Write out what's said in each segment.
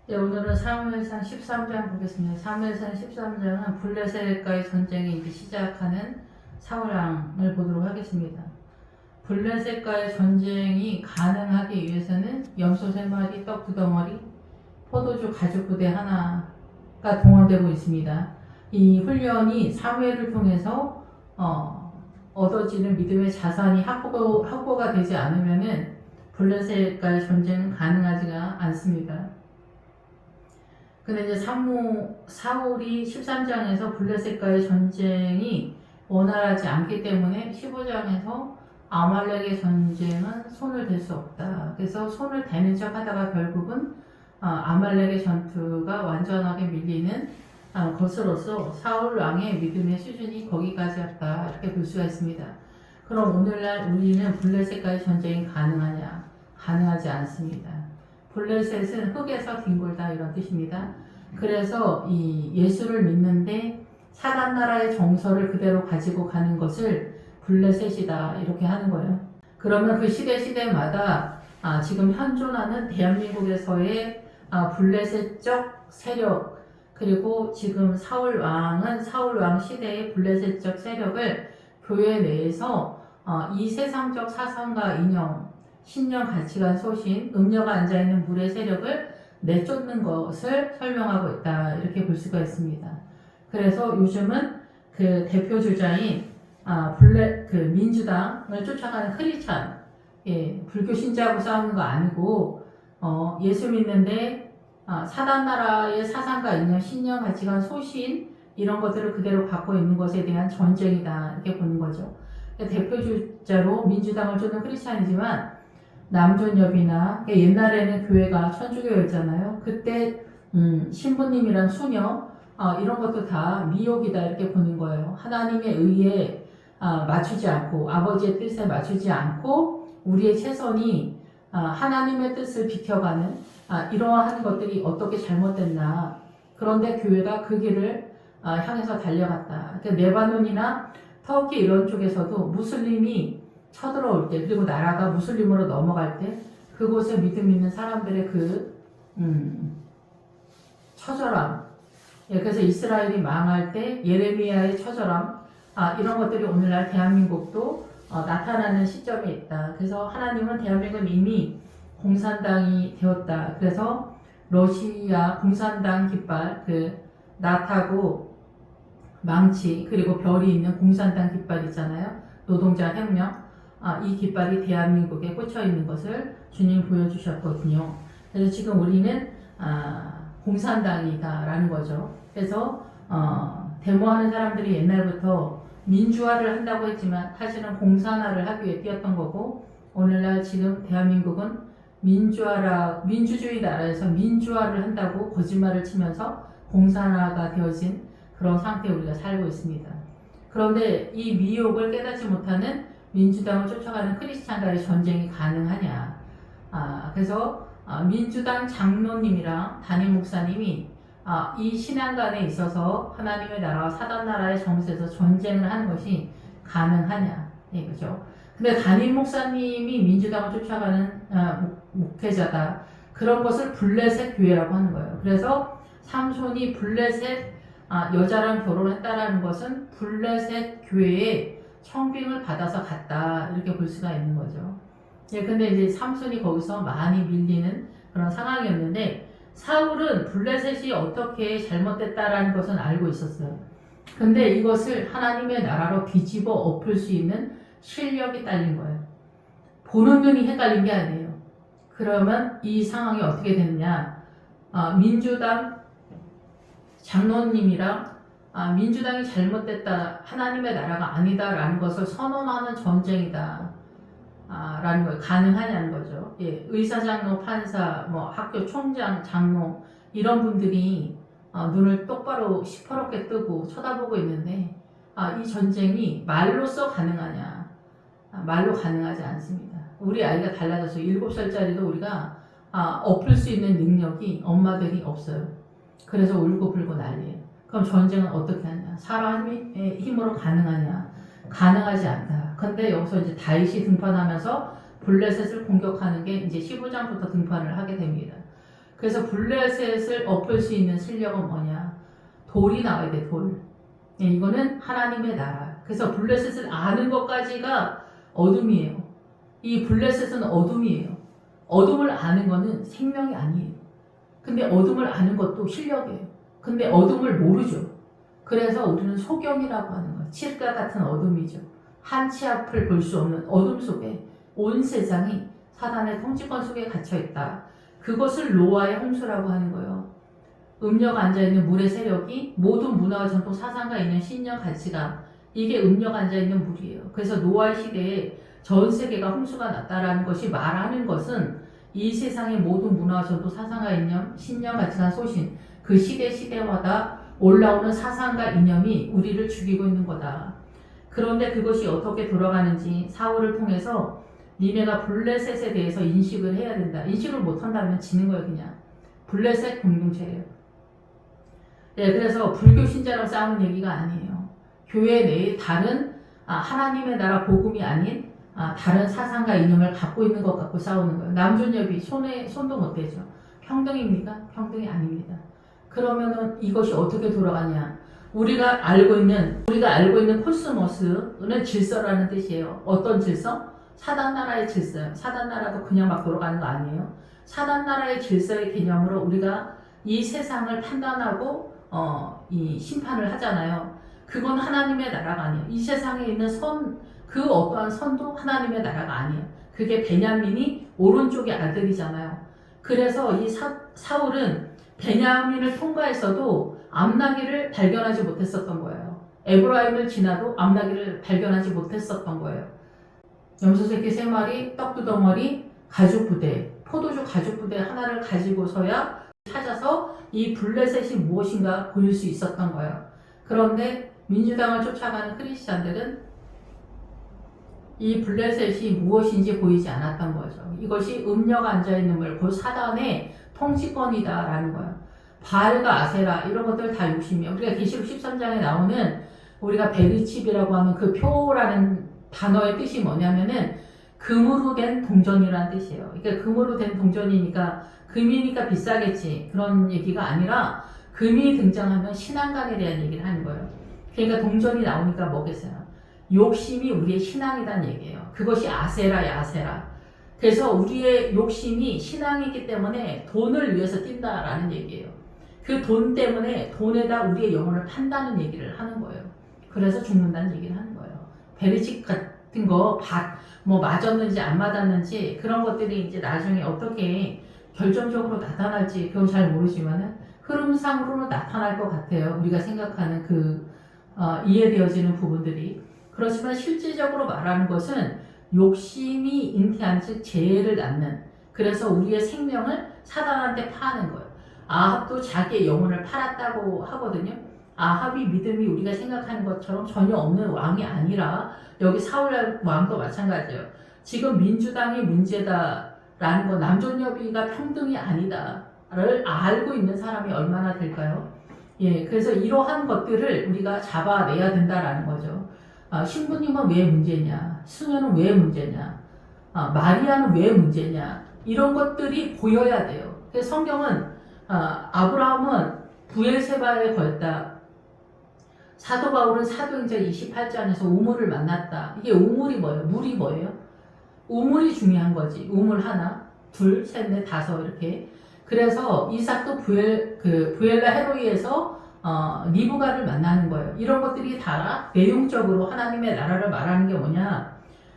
네, 오늘은 사무엘상 13장 보겠습니다. 사무엘상 13장은 블레셋과의 전쟁이 이제 시작하는 사울왕을 보도록 하겠습니다. 블레셋과의 전쟁이 가능하기 위해서는 염소 3마리, 떡 2덩어리, 포도주 가죽 부대 하나가 동원되고 있습니다. 이 훈련이 사무엘을 통해서 얻어지는 믿음의 자산이 확보가 되지 않으면은 블레셋과의 전쟁은 가능하지가 않습니다. 근데 이제 사울이 13장에서 블레셋과의 전쟁이 원활하지 않기 때문에 15장에서 아말렉의 전쟁은 손을 댈 수 없다. 그래서 손을 대는 척 하다가 결국은 아말렉의 전투가 완전하게 밀리는 것으로서 사울 왕의 믿음의 수준이 거기까지였다. 이렇게 볼 수가 있습니다. 그럼 오늘날 우리는 블레셋과의 전쟁이 가능하냐? 가능하지 않습니다. 블레셋은 흙에서 뒹굴다 이런 뜻입니다. 그래서 이 예수를 믿는데 사단 나라의 정서를 그대로 가지고 가는 것을 블레셋이다 이렇게 하는 거예요. 그러면 그 시대마다 지금 현존하는 대한민국에서의 블레셋적 세력 그리고 지금 사울 왕 시대의 블레셋적 세력을 교회 내에서 이 세상적 사상과 이념 신념, 가치관, 소신, 음녀가 앉아있는 물의 세력을 내쫓는 것을 설명하고 있다. 이렇게 볼 수가 있습니다. 그래서 요즘은 그 대표 주자인 민주당을 쫓아가는 크리스찬, 불교 신자하고 싸우는 거 아니고 예수 믿는데 사단 나라의 사상과 이념, 신념, 가치관, 소신 이런 것들을 그대로 갖고 있는 것에 대한 전쟁이다. 이렇게 보는 거죠. 대표 주자로 민주당을 쫓는 크리스찬이지만 남존여비나 옛날에는 교회가 천주교였잖아요. 그때 신부님이란 수녀 이런 것도 다 미혹이다 이렇게 보는 거예요. 하나님의 의에 맞추지 않고 아버지의 뜻에 맞추지 않고 우리의 최선이 하나님의 뜻을 비켜가는 이러한 것들이 어떻게 잘못됐나. 그런데 교회가 그 길을 향해서 달려갔다. 그러니까 레바논이나 터키 이런 쪽에서도 무슬림이 쳐들어올 때 그리고 나라가 무슬림으로 넘어갈 때 그곳에 믿음 있는 사람들의 그 처절함 그래서 이스라엘이 망할 때 예레미야의 처절함 이런 것들이 오늘날 대한민국도 나타나는 시점에 있다. 그래서 하나님은 대한민국은 이미 공산당이 되었다. 그래서 러시아 공산당 깃발 그 나타고 망치 그리고 별이 있는 공산당 깃발 있잖아요. 노동자 혁명 이 깃발이 대한민국에 꽂혀 있는 것을 주님 보여주셨거든요. 그래서 지금 우리는 공산당이다라는 거죠. 그래서 데모하는 사람들이 옛날부터 민주화를 한다고 했지만 사실은 공산화를 하기 위해 뛰었던 거고 오늘날 지금 대한민국은 민주주의 나라에서 민주화를 한다고 거짓말을 치면서 공산화가 되어진 그런 상태에 우리가 살고 있습니다. 그런데 이 미혹을 깨닫지 못하는 민주당을 쫓아가는 크리스찬과의 전쟁이 가능하냐. 그래서 민주당 장로님이랑 담임 목사님이 이 신앙관에 있어서 하나님의 나라와 사단 나라의 정세에서 전쟁을 하는 것이 가능하냐. 그죠? 근데 담임 목사님이 민주당을 쫓아가는 목회자다. 그런 것을 블레셋 교회라고 하는 거예요. 그래서 삼손이 블레셋 여자랑 결혼했다라는 것은 블레셋 교회에 청빙을 받아서 갔다 이렇게 볼 수가 있는 거죠. 근데 이제 삼손이 거기서 많이 밀리는 그런 상황이었는데 사울은 블레셋이 어떻게 잘못됐다라는 것은 알고 있었어요. 근데 이것을 하나님의 나라로 뒤집어 엎을 수 있는 실력이 딸린 거예요. 보는 눈이 헷갈린 게 아니에요. 그러면 이 상황이 어떻게 되느냐? 민주당 장로님이랑 민주당이 잘못됐다, 하나님의 나라가 아니다라는 것을 선언하는 전쟁이다 라는 거예요. 가능하냐는 거죠. 의사장로, 판사, 학교 총장, 장로 이런 분들이 눈을 똑바로 시퍼렇게 뜨고 쳐다보고 있는데 이 전쟁이 말로써 가능하냐? 말로 가능하지 않습니다. 우리 아이가 달라져서 7살짜리도 우리가 엎을 수 있는 능력이 엄마들이 없어요. 그래서 울고불고 난리예요. 그럼 전쟁은 어떻게 하냐? 사람의 힘으로 가능하냐? 가능하지 않다. 근데 여기서 이제 다윗이 등판하면서 블레셋을 공격하는 게 이제 15장부터 등판을 하게 됩니다. 그래서 블레셋을 엎을 수 있는 실력은 뭐냐? 돌이 나와야 돼, 돌. 예, 이거는 하나님의 나라. 그래서 블레셋을 아는 것까지가 어둠이에요. 이 블레셋은 어둠이에요. 어둠을 아는 거는 생명이 아니에요. 근데 어둠을 아는 것도 실력이에요. 근데 어둠을 모르죠. 그래서 우리는 소경이라고 하는 거예요. 칠흑과 같은 어둠이죠. 한치 앞을 볼 수 없는 어둠 속에 온 세상이 사단의 통치권 속에 갇혀있다. 그것을 노아의 홍수라고 하는 거예요. 음녀가 앉아있는 물의 세력이 모든 문화와 전통 사상과 있는 신념 가치가 이게 음녀가 앉아있는 물이에요. 그래서 노아의 시대에 전 세계가 홍수가 났다라는 것이 말하는 것은 이 세상의 모든 문화와 전통 사상과 이념, 신념 가치가 소신 그 시대마다 올라오는 사상과 이념이 우리를 죽이고 있는 거다. 그런데 그것이 어떻게 돌아가는지 사울을 통해서 니네가 블레셋에 대해서 인식을 해야 된다. 인식을 못한다면 지는 거예요. 그냥. 블레셋 공동체예요. 네, 그래서 불교 신자랑 싸우는 얘기가 아니에요. 교회 내에 다른 하나님의 나라 복음이 아닌 다른 사상과 이념을 갖고 있는 것 갖고 싸우는 거예요. 남존여비 손도 못 대죠. 평등입니까? 평등이 아닙니다. 그러면은 이것이 어떻게 돌아가냐? 우리가 알고 있는 코스모스는 질서라는 뜻이에요. 어떤 질서? 사단나라의 질서요. 사단나라도 그냥 막 돌아가는 거 아니에요. 사단나라의 질서의 개념으로 우리가 이 세상을 판단하고 이 심판을 하잖아요. 그건 하나님의 나라가 아니에요. 이 세상에 있는 그 어떠한 선도 하나님의 나라가 아니에요. 그게 베냐민이 오른쪽의 아들이잖아요. 그래서 이 사울은 베냐민을 통과했어도 암나기를 발견하지 못했었던 거예요. 에브라임을 지나도 암나기를 발견하지 못했었던 거예요. 염소새끼 3마리, 떡두덩어리, 가죽부대, 포도주 가죽부대 하나를 가지고서야 찾아서 이 블레셋이 무엇인가 보일 수 있었던 거예요. 그런데 민주당을 쫓아가는 크리스찬들은 이 블레셋이 무엇인지 보이지 않았던 거죠. 이것이 음녀가 앉아있는 물, 그 사단의 통치권이다라는 거예요. 바알과 아세라 이런 것들 다 욕심이에요. 우리가 계시록 13장에 나오는 우리가 베리칩이라고 하는 그 표라는 단어의 뜻이 뭐냐면은 금으로 된 동전이라는 뜻이에요. 그러니까 금으로 된 동전이니까 금이니까 비싸겠지 그런 얘기가 아니라 금이 등장하면 신앙관에 대한 얘기를 하는 거예요. 그러니까 동전이 나오니까 뭐겠어요? 욕심이 우리의 신앙이란 얘기예요. 그것이 아세라야 아세라. 그래서 우리의 욕심이 신앙이기 때문에 돈을 위해서 뛴다라는 얘기예요. 그 돈 때문에 돈에다 우리의 영혼을 판다는 얘기를 하는 거예요. 그래서 죽는다는 얘기를 하는 거예요. 베리칩 같은 거 뭐 맞았는지 안 맞았는지 그런 것들이 이제 나중에 어떻게 결정적으로 나타날지 그건 잘 모르지만은 흐름상으로는 나타날 것 같아요. 우리가 생각하는 이해되어지는 부분들이. 그렇지만 실질적으로 말하는 것은 욕심이 잉태한 즉 죄를 낳는 그래서 우리의 생명을 사단한테 파는 거예요. 아합도 자기의 영혼을 팔았다고 하거든요. 아합이 믿음이 우리가 생각하는 것처럼 전혀 없는 왕이 아니라 여기 사울 왕도 마찬가지예요. 지금 민주당이 문제다라는 거 남존여비가 평등이 아니다를 알고 있는 사람이 얼마나 될까요? 예, 그래서 이러한 것들을 우리가 잡아내야 된다라는 거죠. 신부님은 왜 문제냐? 수녀는 왜 문제냐? 마리아는 왜 문제냐? 이런 것들이 보여야 돼요. 그래서 성경은 아브라함은 부엘세바에 거했다. 사도 바울은 사도행전 28장에서 우물을 만났다. 이게 우물이 뭐예요? 물이 뭐예요? 우물이 중요한 거지. 우물 하나, 둘, 셋, 넷, 다섯 이렇게. 그래서 이삭도 부엘라 헤로이에서 리브가를 만나는 거예요. 이런 것들이 다 내용적으로 하나님의 나라를 말하는 게 뭐냐?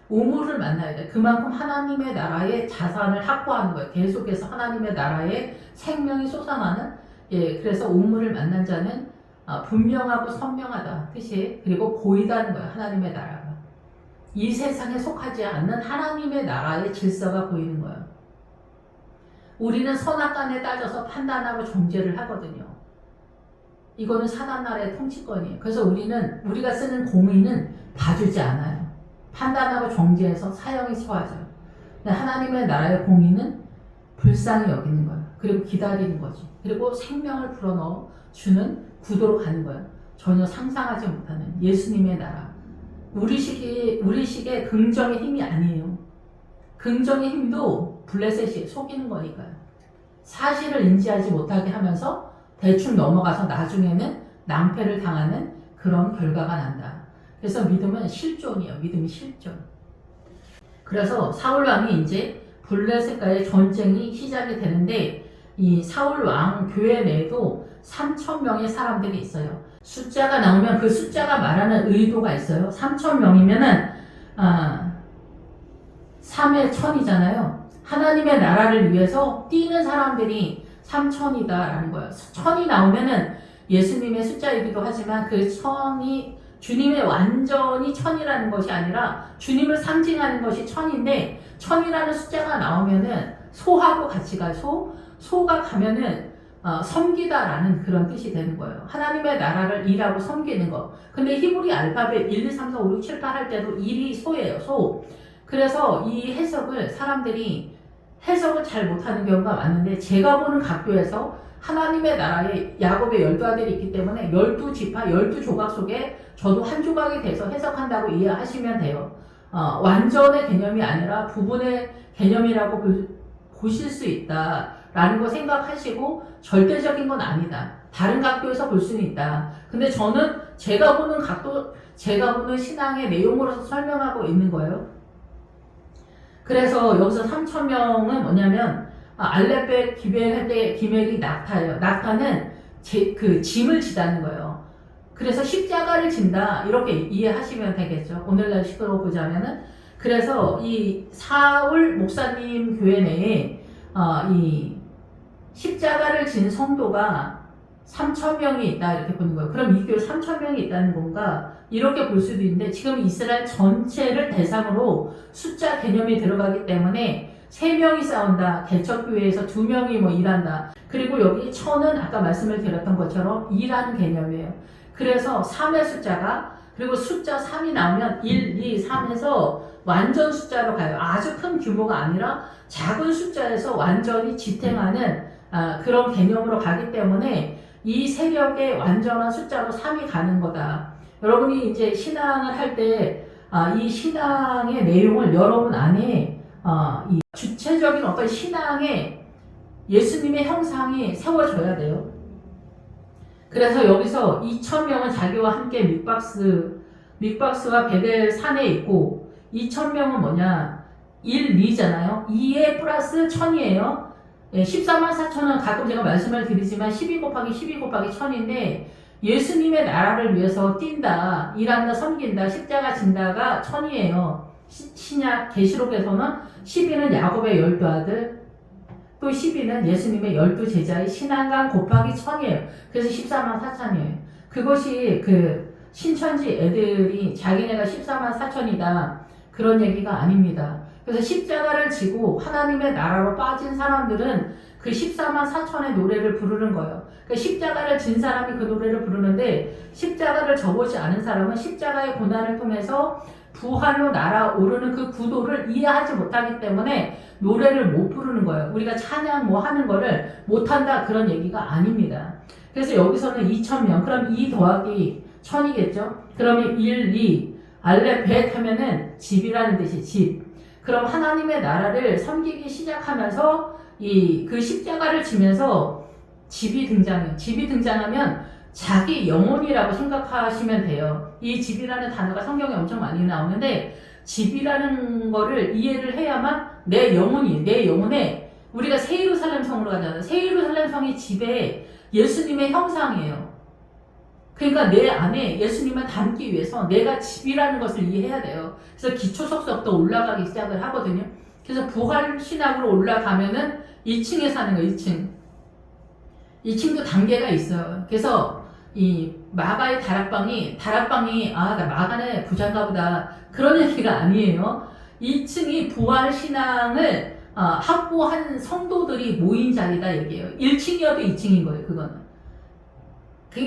우물을 만나야 돼. 그만큼 하나님의 나라의 자산을 확보하는 거예요. 계속해서 하나님의 나라의 생명이 솟아나는 그래서 우물을 만난 자는 분명하고 선명하다 뜻이 그리고 보이다는 거예요. 하나님의 나라가 이 세상에 속하지 않는 하나님의 나라의 질서가 보이는 거예요. 우리는 선악간에 따져서 판단하고 정죄를 하거든요. 이거는 사단 나라의 통치권이에요. 그래서 우리가 쓰는 공의는 봐주지 않아요. 판단하고 정죄해서 사형에 처하죠. 근데 하나님의 나라의 공의는 불쌍히 여기는 거예요. 그리고 기다리는 거지. 그리고 생명을 불어넣어 주는 구도로 가는 거예요. 전혀 상상하지 못하는 예수님의 나라. 우리식의 긍정의 힘이 아니에요. 긍정의 힘도 블레셋이 속이는 거니까요. 사실을 인지하지 못하게 하면서 대충 넘어가서 나중에는 낭패를 당하는 그런 결과가 난다. 그래서 믿음은 실존이에요. 믿음이 실존. 그래서 사울왕이 이제 블레셋과의 전쟁이 시작이 되는데 이 사울왕 교회 내에도 3,000명의 사람들이 있어요. 숫자가 나오면 그 숫자가 말하는 의도가 있어요. 3,000명이면은 3의 1,000이잖아요. 하나님의 나라를 위해서 뛰는 사람들이 3,000이다라는 거예요. 1,000이 나오면은 예수님의 숫자이기도 하지만 그 1,000이 주님의 완전히 1,000이라는 것이 아니라 주님을 상징하는 것이 1,000인데 1,000이라는 숫자가 나오면은 소하고 같이 가요. 소가 가면은 섬기다라는 그런 뜻이 되는 거예요. 하나님의 나라를 일하고 섬기는 거. 근데 히브리 알파벳 1, 2, 3, 4, 5, 6, 7, 8 할 때도 1이 소예요. 소. 그래서 이 해석을 사람들이 해석을 잘 못하는 경우가 많은데 제가 보는 각도에서 하나님의 나라에 야곱의 12아들이 있기 때문에 12지파, 12조각 속에 저도 한 조각이 돼서 해석한다고 이해하시면 돼요. 완전의 개념이 아니라 부분의 개념이라고 보실 수 있다라는 거 생각하시고 절대적인 건 아니다. 다른 각도에서 볼 수는 있다. 근데 저는 제가 보는 각도, 제가 보는 신앙의 내용으로서 설명하고 있는 거예요. 그래서 여기서 3,000명은 뭐냐면 알렙벳 기벨 할 때 기멜이 낙타예요. 낙타는 그 짐을 지다는 거예요. 그래서 십자가를 진다 이렇게 이해하시면 되겠죠. 오늘날 식으로 보자면은 그래서 이 사울 목사님 교회 내에 이 십자가를 진 성도가 3,000명이 있다 이렇게 보는 거예요. 그럼 이 교회 3,000명이 있다는 건가? 이렇게 볼 수도 있는데 지금 이스라엘 전체를 대상으로 숫자 개념이 들어가기 때문에 3명이 싸운다. 개척교회에서 2명이 뭐 일한다. 그리고 여기 1,000은 아까 말씀을 드렸던 것처럼 일하는 개념이에요. 그래서 3의 숫자가 그리고 숫자 3이 나오면 1, 2, 3에서 완전 숫자로 가요. 아주 큰 규모가 아니라 작은 숫자에서 완전히 지탱하는 그런 개념으로 가기 때문에 이 세력의 완전한 숫자로 3이 가는 거다. 여러분이 이제 신앙을 할 때 이 신앙의 내용을 여러분 안에 이 주체적인 어떤 신앙의 예수님의 형상이 세워져야 돼요. 그래서 여기서 2,000명은 자기와 함께 믹박스와 베델 산에 있고 2,000명은 뭐냐 1, 2잖아요. 2에 플러스 1,000이에요. 14만 4천은 가끔 제가 말씀을 드리지만 12 곱하기 12 곱하기 1,000인데 예수님의 나라를 위해서 뛴다, 일한다, 섬긴다, 십자가 진다가 1,000이에요. 신약 계시록에서는 12는 야곱의 12아들, 또 12는 예수님의 12제자의 신앙관 곱하기 1,000이에요. 그래서 14만 4천이에요. 그것이 그 신천지 애들이 자기네가 14만 4천이다 그런 얘기가 아닙니다. 그래서 십자가를 지고 하나님의 나라로 빠진 사람들은 그 14만 4천의 노래를 부르는 거예요. 그러니까 십자가를 진 사람이 그 노래를 부르는데 십자가를 져보지 않은 사람은 십자가의 고난을 통해서 부활로 날아오르는 그 구도를 이해하지 못하기 때문에 노래를 못 부르는 거예요. 우리가 찬양 뭐 하는 거를 못한다 그런 얘기가 아닙니다. 그래서 여기서는 2,000명, 그럼 2 더하기 1,000이겠죠? 그러면 1, 2, 알렙벳 하면은 집이라는 뜻이 집. 그럼 하나님의 나라를 섬기기 시작하면서 그 십자가를 지면서 집이 등장해요. 집이 등장하면 자기 영혼이라고 생각하시면 돼요. 이 집이라는 단어가 성경에 엄청 많이 나오는데 집이라는 거를 이해를 해야만 내 영혼에 우리가 새 예루살렘 성으로 가잖아요. 새 예루살렘 성이 집에 예수님의 형상이에요. 그러니까 내 안에 예수님을 담기 위해서 내가 집이라는 것을 이해해야 돼요. 그래서 기초석부터 올라가기 시작을 하거든요. 그래서 부활신학으로 올라가면은 2층에 사는 거예요. 2층. 2층도 단계가 있어요. 그래서 이 마가의 다락방이 나 마가네 부자인가 보다 그런 얘기가 아니에요. 2층이 부활신앙을 확보한 성도들이 모인 자리다 얘기예요. 1층이어도 2층인 거예요. 그거는.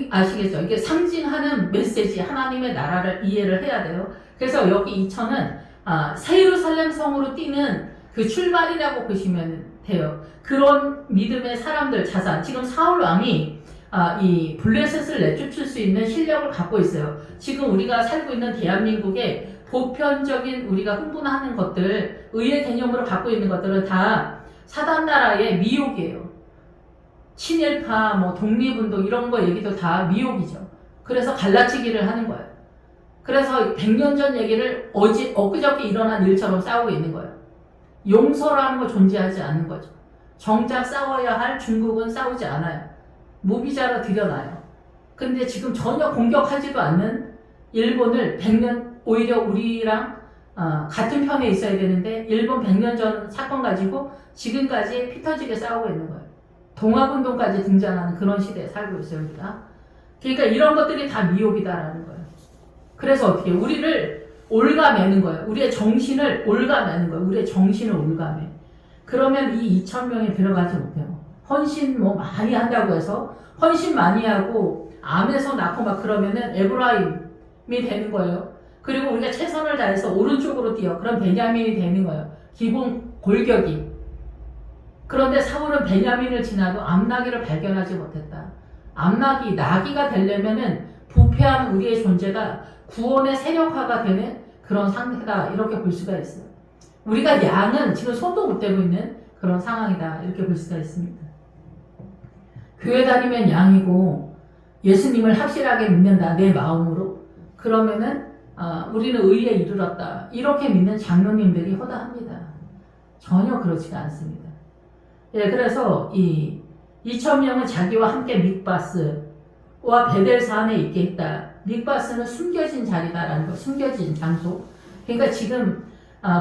아시겠죠? 이게 상징하는 메시지, 하나님의 나라를 이해를 해야 돼요. 그래서 여기 2,000은 새 예루살렘 성으로 뛰는 그 출발이라고 보시면 돼요. 그런 믿음의 사람들 자산. 지금 사울 왕이 이 블레셋을 내쫓을 수 있는 실력을 갖고 있어요. 지금 우리가 살고 있는 대한민국의 보편적인 우리가 흥분하는 것들, 의의 개념으로 갖고 있는 것들은 다 사단 나라의 미혹이에요. 친일파, 뭐 독립운동 이런 거 얘기도 다 미혹이죠. 그래서 갈라치기를 하는 거예요. 그래서 100년 전 얘기를 엊그저께 일어난 일처럼 싸우고 있는 거예요. 용서라는 거 존재하지 않는 거죠. 정작 싸워야 할 중국은 싸우지 않아요. 무비자로 들여놔요. 근데 지금 전혀 공격하지도 않는 일본을 100년, 오히려 우리랑 같은 편에 있어야 되는데 일본 100년 전 사건 가지고 지금까지 피 터지게 싸우고 있는 거예요. 동학운동까지 등장하는 그런 시대에 살고 있어요, 우리가. 그러니까 이런 것들이 다 미혹이다라는 거예요. 그래서 어떻게 우리를 올가매는 거예요. 우리의 정신을 올가매는 거예요. 우리의 정신을 올가매. 그러면 이 2,000명이 들어가지 못해요. 헌신 뭐 많이 한다고 해서 헌신 많이 하고 암에서 낳고 막 그러면은 에브라임이 되는 거예요. 그리고 우리가 최선을 다해서 오른쪽으로 뛰어. 그럼 베냐민이 되는 거예요. 기본 골격이. 그런데 사울은 베냐민을 지나도 암나기를 발견하지 못했다. 암나기, 나기가 되려면은 부패한 우리의 존재가 구원의 세력화가 되는 그런 상태다. 이렇게 볼 수가 있어요. 우리가 양은 지금 손도 못 대고 있는 그런 상황이다. 이렇게 볼 수가 있습니다. 교회 다니면 양이고 예수님을 확실하게 믿는다. 내 마음으로. 그러면은 우리는 의에 이르렀다. 이렇게 믿는 장로님들이 허다합니다. 전혀 그렇지가 않습니다. 예, 그래서 이 2,000명은 자기와 함께 믹바스와 베델사안에 있게 했다. 믹바스는 숨겨진 자리다라는 거, 숨겨진 장소. 그러니까 지금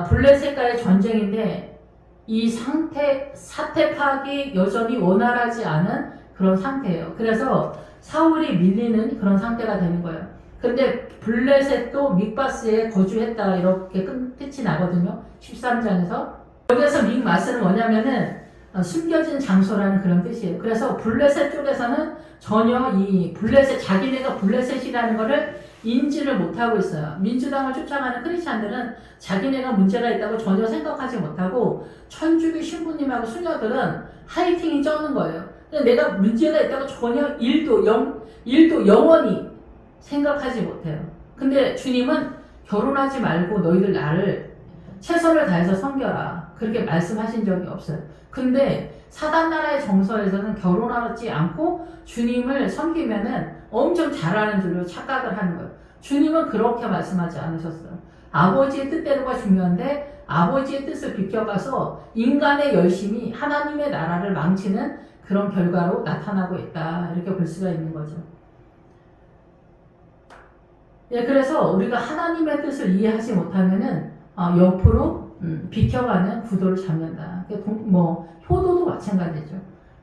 블레셋과의 전쟁인데 이 사태 파악이 여전히 원활하지 않은 그런 상태예요. 그래서 사울이 밀리는 그런 상태가 되는 거예요. 근데 블레셋도 믹바스에 거주했다 이렇게 끝이 나거든요. 13장에서. 여기서 믹마스는 뭐냐면은 숨겨진 장소라는 그런 뜻이에요. 그래서 블레셋 쪽에서는 전혀 이 블레셋, 자기네가 블레셋이라는 거를 인지를 못하고 있어요. 민주당을 쫓아가는 크리스찬들은 자기네가 문제가 있다고 전혀 생각하지 못하고 천주교 신부님하고 수녀들은 하이팅이 쩌는 거예요. 내가 문제가 있다고 전혀 일도 영원히 생각하지 못해요. 근데 주님은 결혼하지 말고 너희들 나를 최선을 다해서 섬겨라. 그렇게 말씀하신 적이 없어요. 근데 사단 나라의 정서에서는 결혼하지 않고 주님을 섬기면은 엄청 잘하는 줄로 착각을 하는 거예요. 주님은 그렇게 말씀하지 않으셨어요. 아버지의 뜻대로가 중요한데 아버지의 뜻을 비껴가서 인간의 열심이 하나님의 나라를 망치는 그런 결과로 나타나고 있다. 이렇게 볼 수가 있는 거죠. 예, 그래서 우리가 하나님의 뜻을 이해하지 못하면은 옆으로 비켜가는 구도를 잡는다. 효도도 마찬가지죠.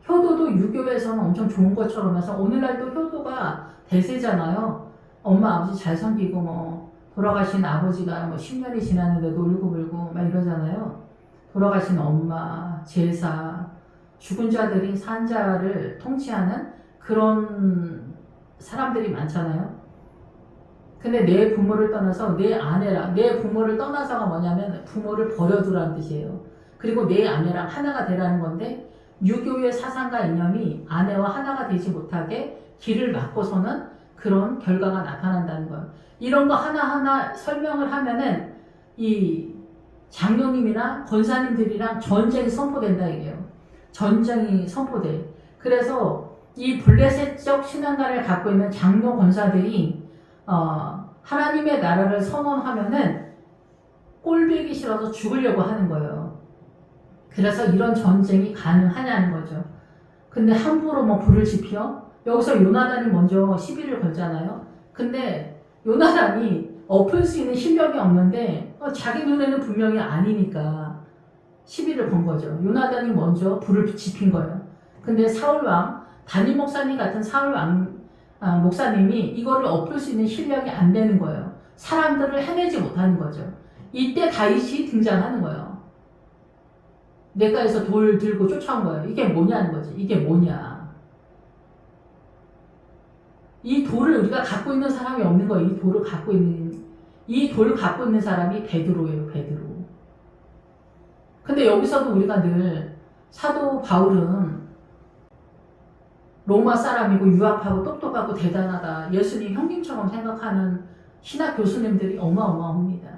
효도도 유교에서는 엄청 좋은 것처럼 해서 오늘날도 효도가 대세잖아요. 엄마 아버지 잘 섬기고 돌아가신 아버지가 10년이 지났는데도 울고불고 막 이러잖아요. 돌아가신 엄마, 제사, 죽은 자들이 산자를 통치하는 그런 사람들이 많잖아요. 근데 내 부모를 떠나서 내 아내랑, 내 부모를 떠나서가 뭐냐면 부모를 버려두라는 뜻이에요. 그리고 내 아내랑 하나가 되라는 건데 유교의 사상과 이념이 아내와 하나가 되지 못하게 길을 막고서는 그런 결과가 나타난다는 거예요. 이런 거 하나하나 설명을 하면은 이 장로님이나 권사님들이랑 전쟁이 선포된다 이게요. 전쟁이 선포돼. 그래서 이 블레셋적 신앙관을 갖고 있는 장로 권사들이 하나님의 나라를 선언하면은 꼴보기 싫어서 죽으려고 하는 거예요. 그래서 이런 전쟁이 가능하냐는 거죠. 근데 함부로 불을 지피어? 여기서 요나단이 먼저 시비를 걸잖아요. 근데 요나단이 엎을 수 있는 실력이 없는데 자기 눈에는 분명히 아니니까 시비를 건 거죠. 요나단이 먼저 불을 지핀 거예요. 근데 사울왕, 담임 목사님 같은 사울왕 목사님이 이거를 엎을 수 있는 실력이 안 되는 거예요. 사람들을 해내지 못하는 거죠. 이때 다윗이 등장하는 거예요. 냇가에서 돌 들고 쫓아온 거예요. 이게 뭐냐는 거지. 이게 뭐냐. 이 돌을 우리가 갖고 있는 사람이 없는 거예요. 이 돌을 갖고 있는 사람이 베드로예요. 베드로. 근데 여기서도 우리가 늘 사도 바울은 로마 사람이고 유학하고 똑똑하고 대단하다. 예수님 형님처럼 생각하는 신학 교수님들이 어마어마합니다.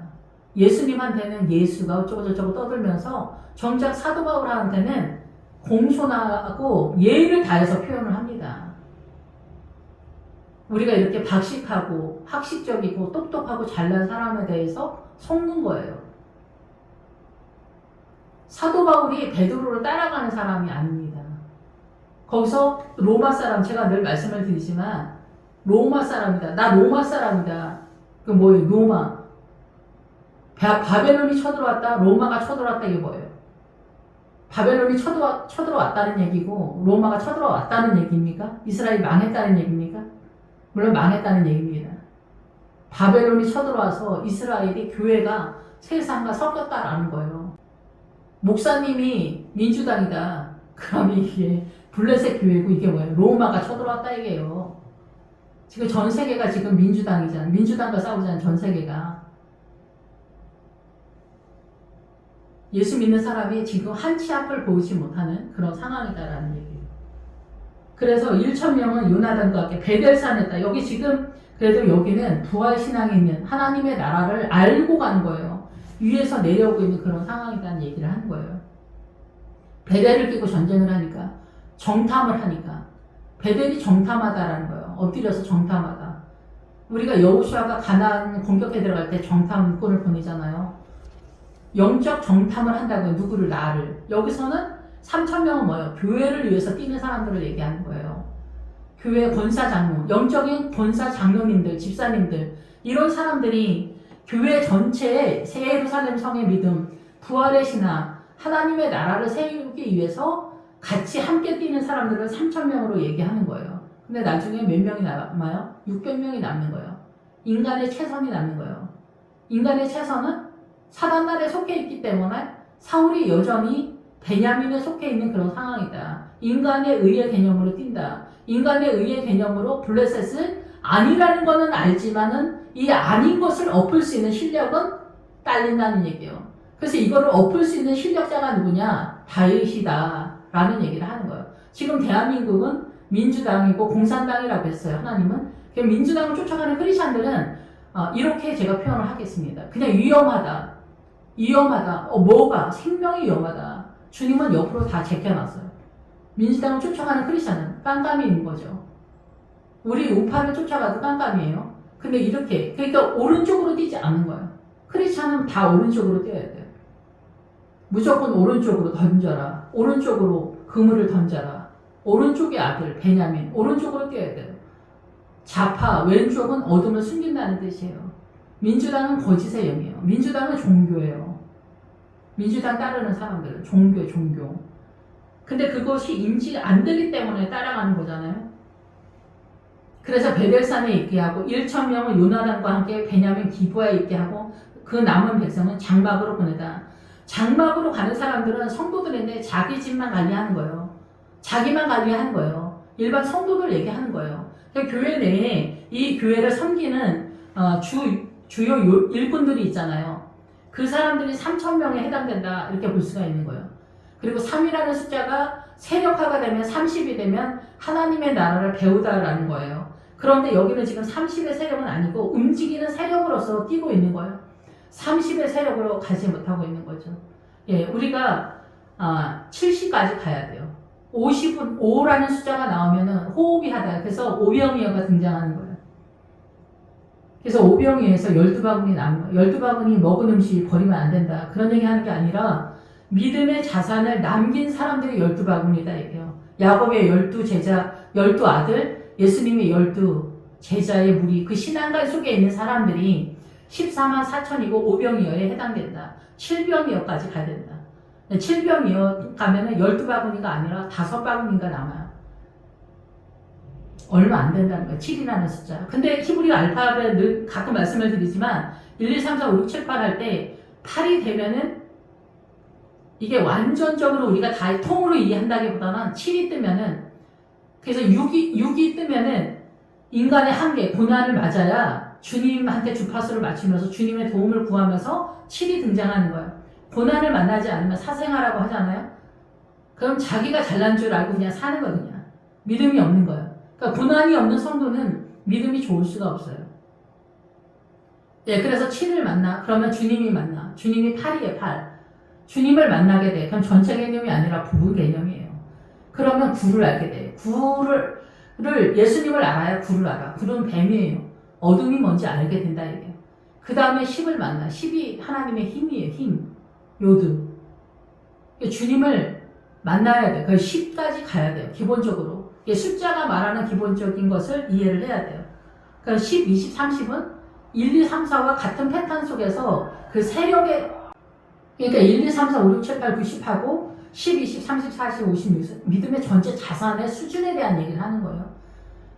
예수님한테는 예수가 어쩌고저쩌고 떠들면서 정작 사도 바울한테는 공손하고 예의를 다해서 표현을 합니다. 우리가 이렇게 박식하고 학식적이고 똑똑하고 잘난 사람에 대해서 속는 거예요. 사도 바울이 베드로를 따라가는 사람이 아닙니다. 거기서 로마 사람, 제가 늘 말씀을 드리지만 로마 사람이다. 나 로마 사람이다. 그 뭐예요? 로마. 바벨론이 쳐들어왔다. 로마가 쳐들어왔다. 이게 뭐예요? 바벨론이 쳐들어왔다는 얘기고 로마가 쳐들어왔다는 얘기입니까? 이스라엘이 망했다는 얘기입니까? 물론 망했다는 얘기입니다. 바벨론이 쳐들어와서 이스라엘이 교회가 세상과 섞였다라는 거예요. 목사님이 민주당이다. 그럼 이게 블레셋 교회고 이게 뭐예요? 로마가 쳐들어왔다 이게요. 지금 전 세계가 지금 민주당이잖아. 민주당과 싸우잖아. 전 세계가. 예수 믿는 사람이 지금 한 치 앞을 보지 못하는 그런 상황이다라는 얘기예요. 그래서 1,000명은 요나단과 함께 베델산에 있다. 여기 지금 그래도 여기는 부활신앙이 있는 하나님의 나라를 알고 가는 거예요. 위에서 내려오고 있는 그런 상황이라는 얘기를 하는 거예요. 베델을 끼고 전쟁을 하니까 정탐을 하니까 베델이 정탐하다라는 거예요. 엎드려서 정탐하다. 우리가 여호수아가 가나안 공격해 들어갈 때 정탐꾼을 보내잖아요. 영적 정탐을 한다고요. 누구를? 나를. 여기서는 3,000명은 뭐예요? 교회를 위해서 뛰는 사람들을 얘기하는 거예요. 교회 권사장로, 영적인 권사장로님들, 집사님들, 이런 사람들이 교회 전체의 새 예루살렘 성의 믿음, 부활의 신앙, 하나님의 나라를 세우기 위해서 같이 함께 뛰는 사람들을 3,000명으로 얘기하는 거예요. 근데 나중에 몇 명이 남아요? 600명이 남는 거예요. 인간의 최선이 남는 거예요. 인간의 최선은 사단날에 속해 있기 때문에 사울이 여전히 베냐민에 속해 있는 그런 상황이다. 인간의 의의 개념으로 뛴다. 인간의 의의 개념으로 블레셋을 아니라는 거는 알지만은 이 아닌 것을 엎을 수 있는 실력은 딸린다는 얘기예요. 그래서 이거를 엎을 수 있는 실력자가 누구냐? 다윗이다 라는 얘기를 하는 거예요. 지금 대한민국은 민주당이고 공산당이라고 했어요. 하나님은. 민주당을 쫓아가는 크리스찬들은 이렇게 제가 표현을 하겠습니다. 그냥 위험하다. 위험하다. 뭐가? 생명이 위험하다. 주님은 옆으로 다 제껴놨어요. 민주당을 쫓아가는 크리스찬은 깜깜이인 거죠. 우리 우파를 쫓아가도 깜깜이에요. 근데 이렇게, 그러니까 오른쪽으로 뛰지 않는 거예요. 크리스찬은 다 오른쪽으로 뛰어야 돼요. 무조건 오른쪽으로 던져라. 오른쪽으로 그물을 던져라. 오른쪽의 아들 베냐민 오른쪽으로 뛰어야 돼요. 좌파 왼쪽은 어둠을 숨긴다는 뜻이에요. 민주당은 거짓의 영이에요. 민주당은 종교예요. 민주당 따르는 사람들은 종교. 근데 그것이 인지가 안 되기 때문에 따라가는 거잖아요. 그래서 베델산에 있게 하고 1,000명은 요나단과 함께 베냐민 기브아에 있게 하고 그 남은 백성은 장막으로 보내다. 장막으로 가는 사람들은 성도들인데 자기 집만 관리하는 거예요. 자기만 관리하는 거예요. 일반 성도들 얘기하는 거예요. 교회 내에 이 교회를 섬기는 주요 일꾼들이 있잖아요. 그 사람들이 3,000명에 해당된다 이렇게 볼 수가 있는 거예요. 그리고 3이라는 숫자가 세력화가 되면 30이 되면 하나님의 나라를 배우다라는 거예요. 그런데 여기는 지금 30의 세력은 아니고 움직이는 세력으로서 뛰고 있는 거예요. 30의 세력으로 가지 못하고 있는 거죠. 예, 우리가 70까지 가야 돼요. 50은 5라는 숫자가 나오면은 호흡이 하다. 그래서 오병이어가 등장하는 거예요. 그래서 오병이어에서 12바구니 남은 거예요. 12바구니 먹은 음식 버리면 안 된다. 그런 얘기 하는 게 아니라 믿음의 자산을 남긴 사람들이 12바구니다 이게요. 야곱의 12제자, 12아들, 예수님의 12제자의 무리, 그 신앙가 속에 있는 사람들이 14만 4천이고 오병이어에 해당된다. 7병이어까지 가야 된다. 7병이어 가면은 12바구니가 아니라 5바구니가 남아요. 얼마 안 된다는 거예요. 7이라는 숫자. 근데 히브리 알파벳 늘 가끔 말씀을 드리지만 1, 2, 3, 4, 5, 6, 7, 8 할 때 8이 되면은 이게 완전적으로 우리가 다 통으로 이해한다기보다는 7이 뜨면은 그래서 6이 뜨면은 인간의 한계, 고난을 맞아야 주님한테 주파수를 맞추면서 주님의 도움을 구하면서 7이 등장하는 거예요. 고난을 만나지 않으면 사생아라고 하잖아요. 그럼 자기가 잘난 줄 알고 그냥 사는 거거든요. 믿음이 없는 거예요. 그러니까 고난이 없는 성도는 믿음이 좋을 수가 없어요. 예, 그래서 7을 만나. 그러면 주님이 만나. 주님이 8이에요, 8. 주님을 만나게 돼. 그럼 전체 개념이 아니라 부부 개념이에요. 그러면 구를 알게 돼요. 구를 예수님을 알아야 구를 알아. 구는 뱀이에요. 어둠이 뭔지 알게 된다 이게요. 그 다음에 10을 만나. 10이 하나님의 힘이에요. 힘. 요드. 주님을 만나야 돼요. 그 10까지 가야 돼요. 기본적으로. 숫자가 말하는 기본적인 것을 이해를 해야 돼요. 그러니까 10, 20, 30은 1, 2, 3, 4와 같은 패턴 속에서 그 세력의 그러니까 1, 2, 3, 4, 5, 6, 7, 8, 9, 10하고 10, 20, 30, 40, 50, 60 믿음의 전체 자산의 수준에 대한 얘기를 하는 거예요.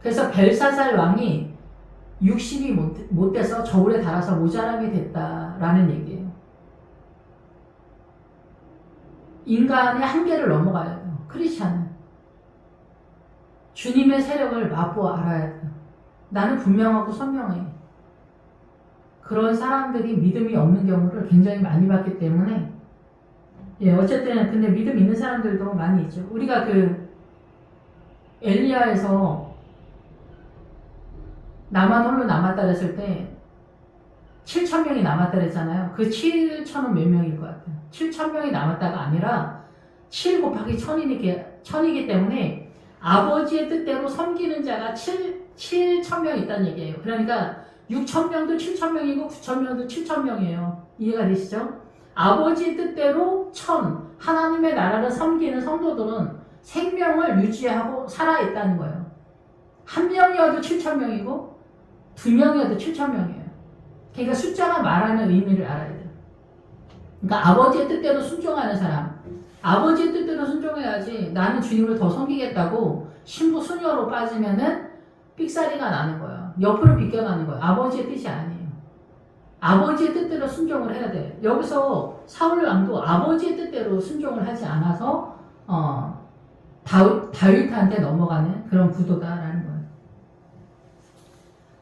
그래서 벨사살 왕이 60이 못 돼서 저울에 달아서 모자람이 됐다라는 얘기예요. 인간의 한계를 넘어가야 돼요. 크리스찬은. 주님의 세력을 맛보아 알아야 돼요. 나는 분명하고 선명해. 그런 사람들이 믿음이 없는 경우를 굉장히 많이 봤기 때문에 어쨌든 근데 믿음 있는 사람들도 많이 있죠. 우리가 그 엘리야에서 나만 홀로 남았다 그랬을 때 7,000명이 남았다 그랬잖아요. 그 7,000은 몇 명일 것 같아요? 7,000명이 남았다가 아니라 7 곱하기 1,000이기 때문에 아버지의 뜻대로 섬기는 자가 7,000명 있다는 얘기예요. 그러니까 6,000명도 7,000명이고 9,000명도 7,000명이에요. 이해가 되시죠? 아버지의 뜻대로 하나님의 나라를 섬기는 성도들은 생명을 유지하고 살아있다는 거예요. 한 명이어도 7,000명이고 두 명이어도 7,000명이에요. 그러니까 숫자가 말하는 의미를 알아야 돼요. 그러니까 아버지의 뜻대로 순종하는 사람, 아버지의 뜻대로 순종해야지 나는 주님을 더 섬기겠다고 신부 수녀로 빠지면은 삑사리가 나는 거예요. 옆으로 비껴나는 거예요. 아버지의 뜻이 아니에요. 아버지의 뜻대로 순종을 해야 돼. 여기서 사울 왕도 아버지의 뜻대로 순종을 하지 않아서 다윗한테 넘어가는 그런 구도다라는 거예요.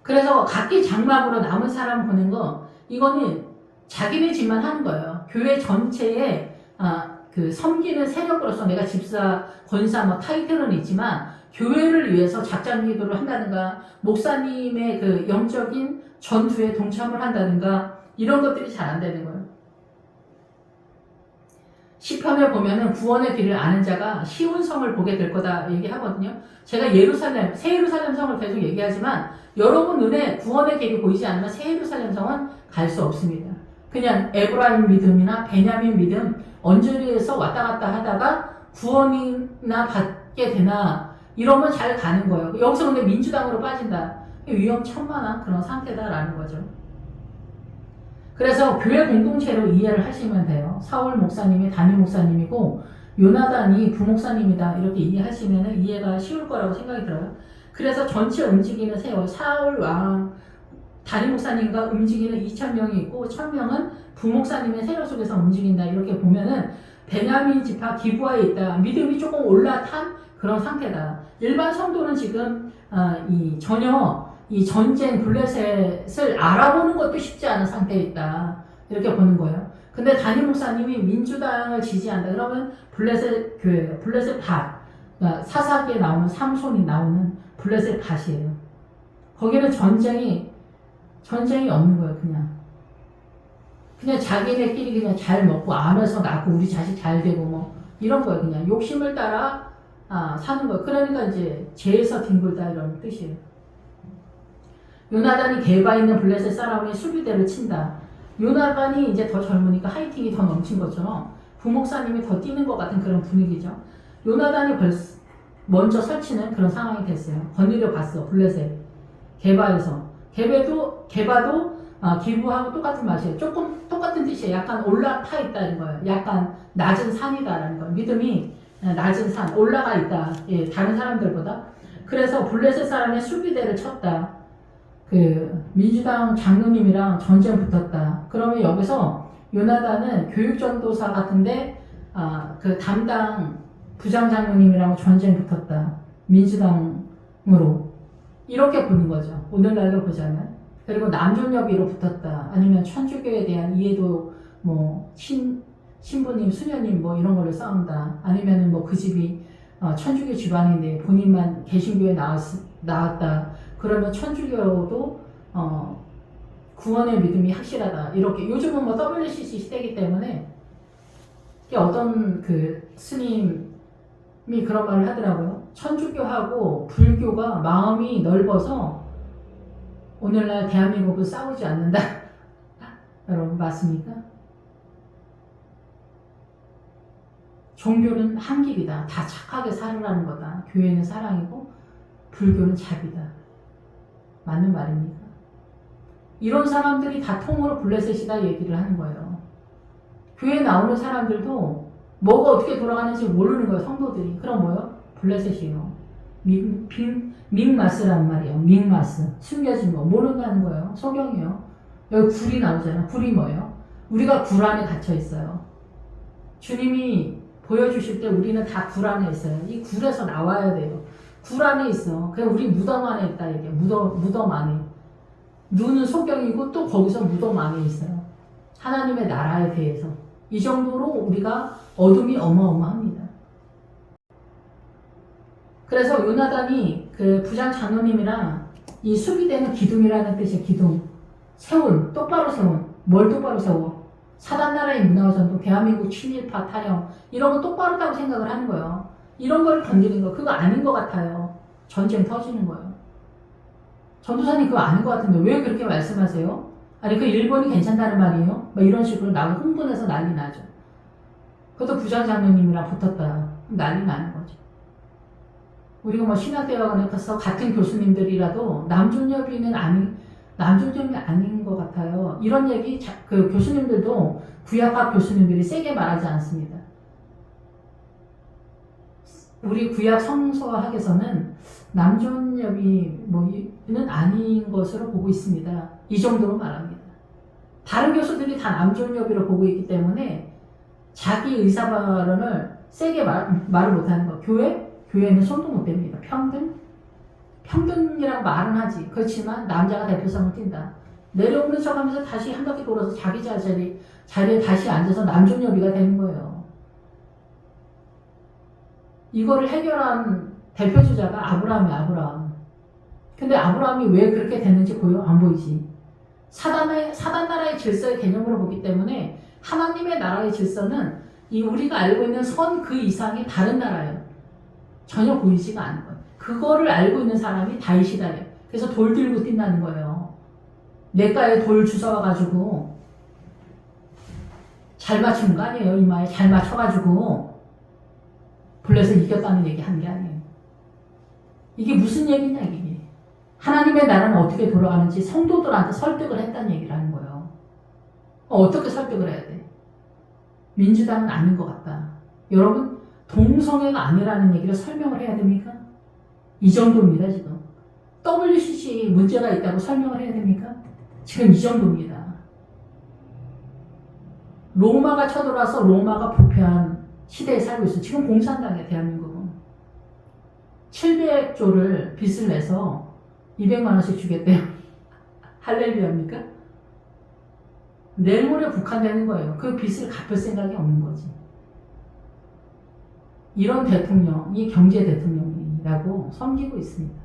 그래서 각기 장막으로 남은 사람 보는 거 이거는 자기네 집만 하는 거예요. 교회 전체에 그 섬기는 세력으로서 내가 집사, 권사, 뭐 타이틀은 있지만 교회를 위해서 작전 기도를 한다든가 목사님의 그 영적인 전투에 동참을 한다든가 이런 것들이 잘 안 되는 거예요. 시편을 보면은 구원의 길을 아는 자가 시온 성을 보게 될 거다 얘기하거든요. 제가 새 예루살렘 성을 계속 얘기하지만 여러분 눈에 구원의 길이 보이지 않으면 새 예루살렘 성은 갈 수 없습니다. 그냥 에브라임 믿음이나 베냐민 믿음 언저리에서 왔다 갔다 하다가 구원이나 받게 되나 이러면 잘 가는 거예요. 여기서 근데 민주당으로 빠진다. 위험천만한 그런 상태다라는 거죠. 그래서 교회 공동체로 이해를 하시면 돼요. 사울 목사님이 담임 목사님이고 요나단이 부목사님이다 이렇게 이해하시면 이해가 쉬울 거라고 생각이 들어요. 그래서 전체 움직이는 세월 사울 왕 담임 목사님과 움직이는 2,000명이 있고 1,000명은 부목사님의 세력 속에서 움직인다 이렇게 보면은 베냐민 지파 기브아에 있다. 믿음이 조금 올라탄 그런 상태다. 일반 성도는 지금 전혀 이 전쟁 블레셋을 알아보는 것도 쉽지 않은 상태에 있다. 이렇게 보는 거예요. 근데 담임 목사님이 민주당을 지지한다. 그러면 블레셋 교회예요. 블레셋 밭. 그러니까 사사기에 나오는 삼손이 나오는 블레셋 밭이에요. 거기는 전쟁이 없는 거예요. 그냥 자기네끼리 그냥 잘 먹고 암에서 낳고 우리 자식 잘 되고 뭐 이런 거예요. 그냥 욕심을 따라 사는 거예요. 그러니까 이제 죄에서 뒹굴다 이런 뜻이에요. 요나단이 개바 있는 블레셋 사람의 수비대를 친다. 요나단이 이제 더 젊으니까 하이팅이 더 넘친 것처럼 부목사님이 더 뛰는 것 같은 그런 분위기죠. 요나단이 먼저 설치는 그런 상황이 됐어요. 건드려 봤어. 블레셋 개바에서 개바도 기부하고 똑같은 맛이에요. 조금 똑같은 뜻이에요. 약간 올라타 있다는 거예요. 약간 낮은 산이다라는 거예요. 믿음이 낮은 산 올라가 있다. 예, 다른 사람들보다. 그래서 블레셋 사람의 수비대를 쳤다. 그 민주당 장로님이랑 전쟁 붙었다. 그러면 여기서 요나단은 교육전도사 같은데 그 담당 부장 장로님이랑 전쟁 붙었다. 민주당으로 이렇게 보는 거죠. 오늘날로 보자면. 그리고 남존여비로 붙었다. 아니면 천주교에 대한 이해도 뭐 신부님, 수녀님 뭐 이런 걸로 싸운다. 아니면은 뭐 그 집이 천주교 집안인데 본인만 개신교에 나왔다. 그러면 천주교도 구원의 믿음이 확실하다. 이렇게 요즘은 뭐 WCC 시대이기 때문에 어떤 그 스님은 그런 말을 하더라고요. 천주교하고 불교가 마음이 넓어서 오늘날 대한민국은 싸우지 않는다. 여러분 맞습니까? 종교는 한 길이다. 다 착하게 살으라는 거다. 교회는 사랑이고 불교는 자비다. 맞는 말입니다. 이런 사람들이 다 통으로 블레셋이다 얘기를 하는 거예요. 교회에 나오는 사람들도 뭐가 어떻게 돌아가는지 모르는 거예요. 성도들이. 그럼 뭐요? 블레셋이에요. 믹마스란 말이에요. 믹마스. 숨겨진 거. 모른다는 거예요. 소경이요. 여기 굴이 나오잖아. 굴이 뭐예요? 우리가 굴 안에 갇혀 있어요. 주님이 보여주실 때 우리는 다 굴 안에 있어요. 이 굴에서 나와야 돼요. 굴 안에 있어. 그냥 우리 무덤 안에 있다 이게. 무덤 안에. 눈은 소경이고 또 거기서 무덤 안에 있어요. 하나님의 나라에 대해서. 이 정도로 우리가 어둠이 어마어마합니다. 그래서 요나단이 그 부장 장로님이랑 이 수비되는 기둥이라는 뜻이에요. 기둥. 세운. 똑바로 세운. 뭘 똑바로 세워? 사단나라의 문화와 전통, 대한민국 친일파 타령 이런 거 똑바로다고 생각을 하는 거예요. 이런 걸 건드리는 거 그거 아닌 것 같아요. 전쟁 터지는 거예요. 전도사님 그거 아닌 것 같은데 왜 그렇게 말씀하세요? 아니 그 일본이 괜찮다는 말이에요? 막 이런 식으로 나가 흥분해서 난리 나죠. 그것도 부장장로님이랑 붙었다. 난리 나는 거죠. 우리가 뭐 신학대학원에 가서 같은 교수님들이라도 남존여비는 아닌 것 같아요. 이런 얘기 그 교수님들도 구약학 교수님들이 세게 말하지 않습니다. 우리 구약 성서학에서는 남존여비 뭐는 아닌 것으로 보고 있습니다. 이 정도로 말합니다. 다른 교수들이 다 남존여비로 보고 있기 때문에 자기 의사 발언을 세게 말을 못하는 거. 교회는 손도 못 댑니다. 평등이라고 말은 하지. 그렇지만 남자가 대표성을 띈다. 내려오는 척하면서 다시 한 바퀴 돌아서 자기 자리에 다시 앉아서 남존여비가 되는 거예요. 이거를 해결한 대표주자가 아브라함. 근데 아브라함이 왜 그렇게 됐는지 보여? 안 보이지. 사단 나라의 질서의 개념으로 보기 때문에 하나님의 나라의 질서는 이 우리가 알고 있는 선 그 이상의 다른 나라예요. 전혀 보이지가 않는 거예요. 그거를 알고 있는 사람이 다윗이다. 그래서 돌 들고 뛴다는 거예요. 냇가에 돌 주워와가지고 잘 맞춘 거 아니에요. 이마에 잘 맞춰가지고 블레셋 이겼다는 얘기 하는 게 아니에요. 이게 무슨 얘기냐 이게. 하나님의 나라는 어떻게 돌아가는지 성도들한테 설득을 했다는 얘기를 하는 거예요. 어떻게 설득을 해야 돼? 민주당은 아닌 것 같다. 여러분 동성애가 아니라는 얘기를 설명을 해야 됩니까? 이 정도입니다 지금. WCC 문제가 있다고 설명을 해야 됩니까? 지금 이 정도입니다. 로마가 쳐들어와서 로마가 부패한 시대에 살고 있어요. 지금 공산당이에요. 대한민국은. 700조를 빚을 내서 200만 원씩 주겠대요. 할렐루야입니까? 내일 모레 북한 되는 거예요. 그 빚을 갚을 생각이 없는 거지. 이런 대통령이 경제 대통령이라고 섬기고 있습니다.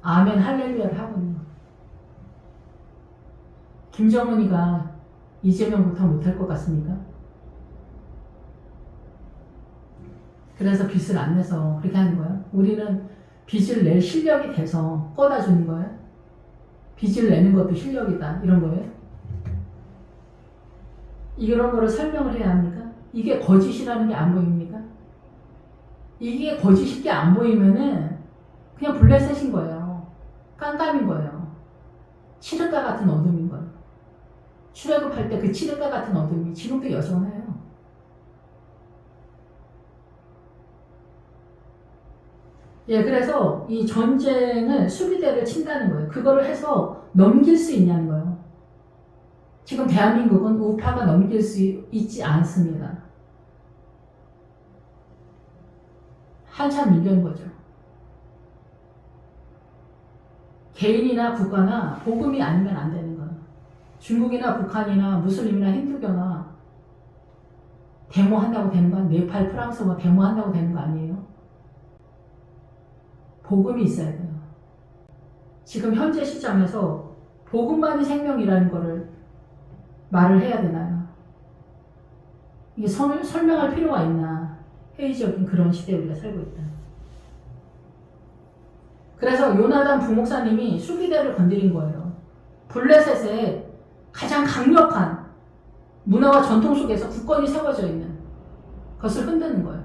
아멘 할렐루야를 하거든요. 김정은이가 이재명부터 못할 것 같습니까? 그래서 빚을 안 내서 그렇게 하는 거예요. 우리는 빚을 낼 실력이 돼서 꺼다 주는 거예요. 빚을 내는 것도 실력이다. 이런 거예요. 이런 거를 설명을 해야 합니까? 이게 거짓이라는 게 안 보입니까? 이게 거짓이 게 안 보이면은 그냥 블레셋인 거예요. 깜깜인 거예요. 칠흑가 같은 어둠인 거예요. 출애굽할 때 그 칠흑가 같은 어둠이 지금도 여전해요. 예, 그래서 이 전쟁을 수비대를 친다는 거예요. 그거를 해서 넘길 수 있냐는 거예요. 지금 대한민국은 우파가 넘길 수 있지 않습니다. 한참 밀려는 거죠. 개인이나 국가나 복음이 아니면 안 되는 거예요. 중국이나 북한이나 무슬림이나 힌두교나 데모한다고 되는 거 아니에요. 네팔, 프랑스 뭐 데모한다고 되는 거 아니에요. 복음이 있어야 돼요. 지금 현재 시점에서 복음만이 생명이라는 거를 말을 해야 되나요? 이게 설명할 필요가 있나 회의적인 그런 시대에 우리가 살고 있다. 그래서 요나단 부목사님이 수비대를 건드린 거예요. 블레셋의 가장 강력한 문화와 전통 속에서 굳건히 세워져 있는 것을 흔드는 거예요.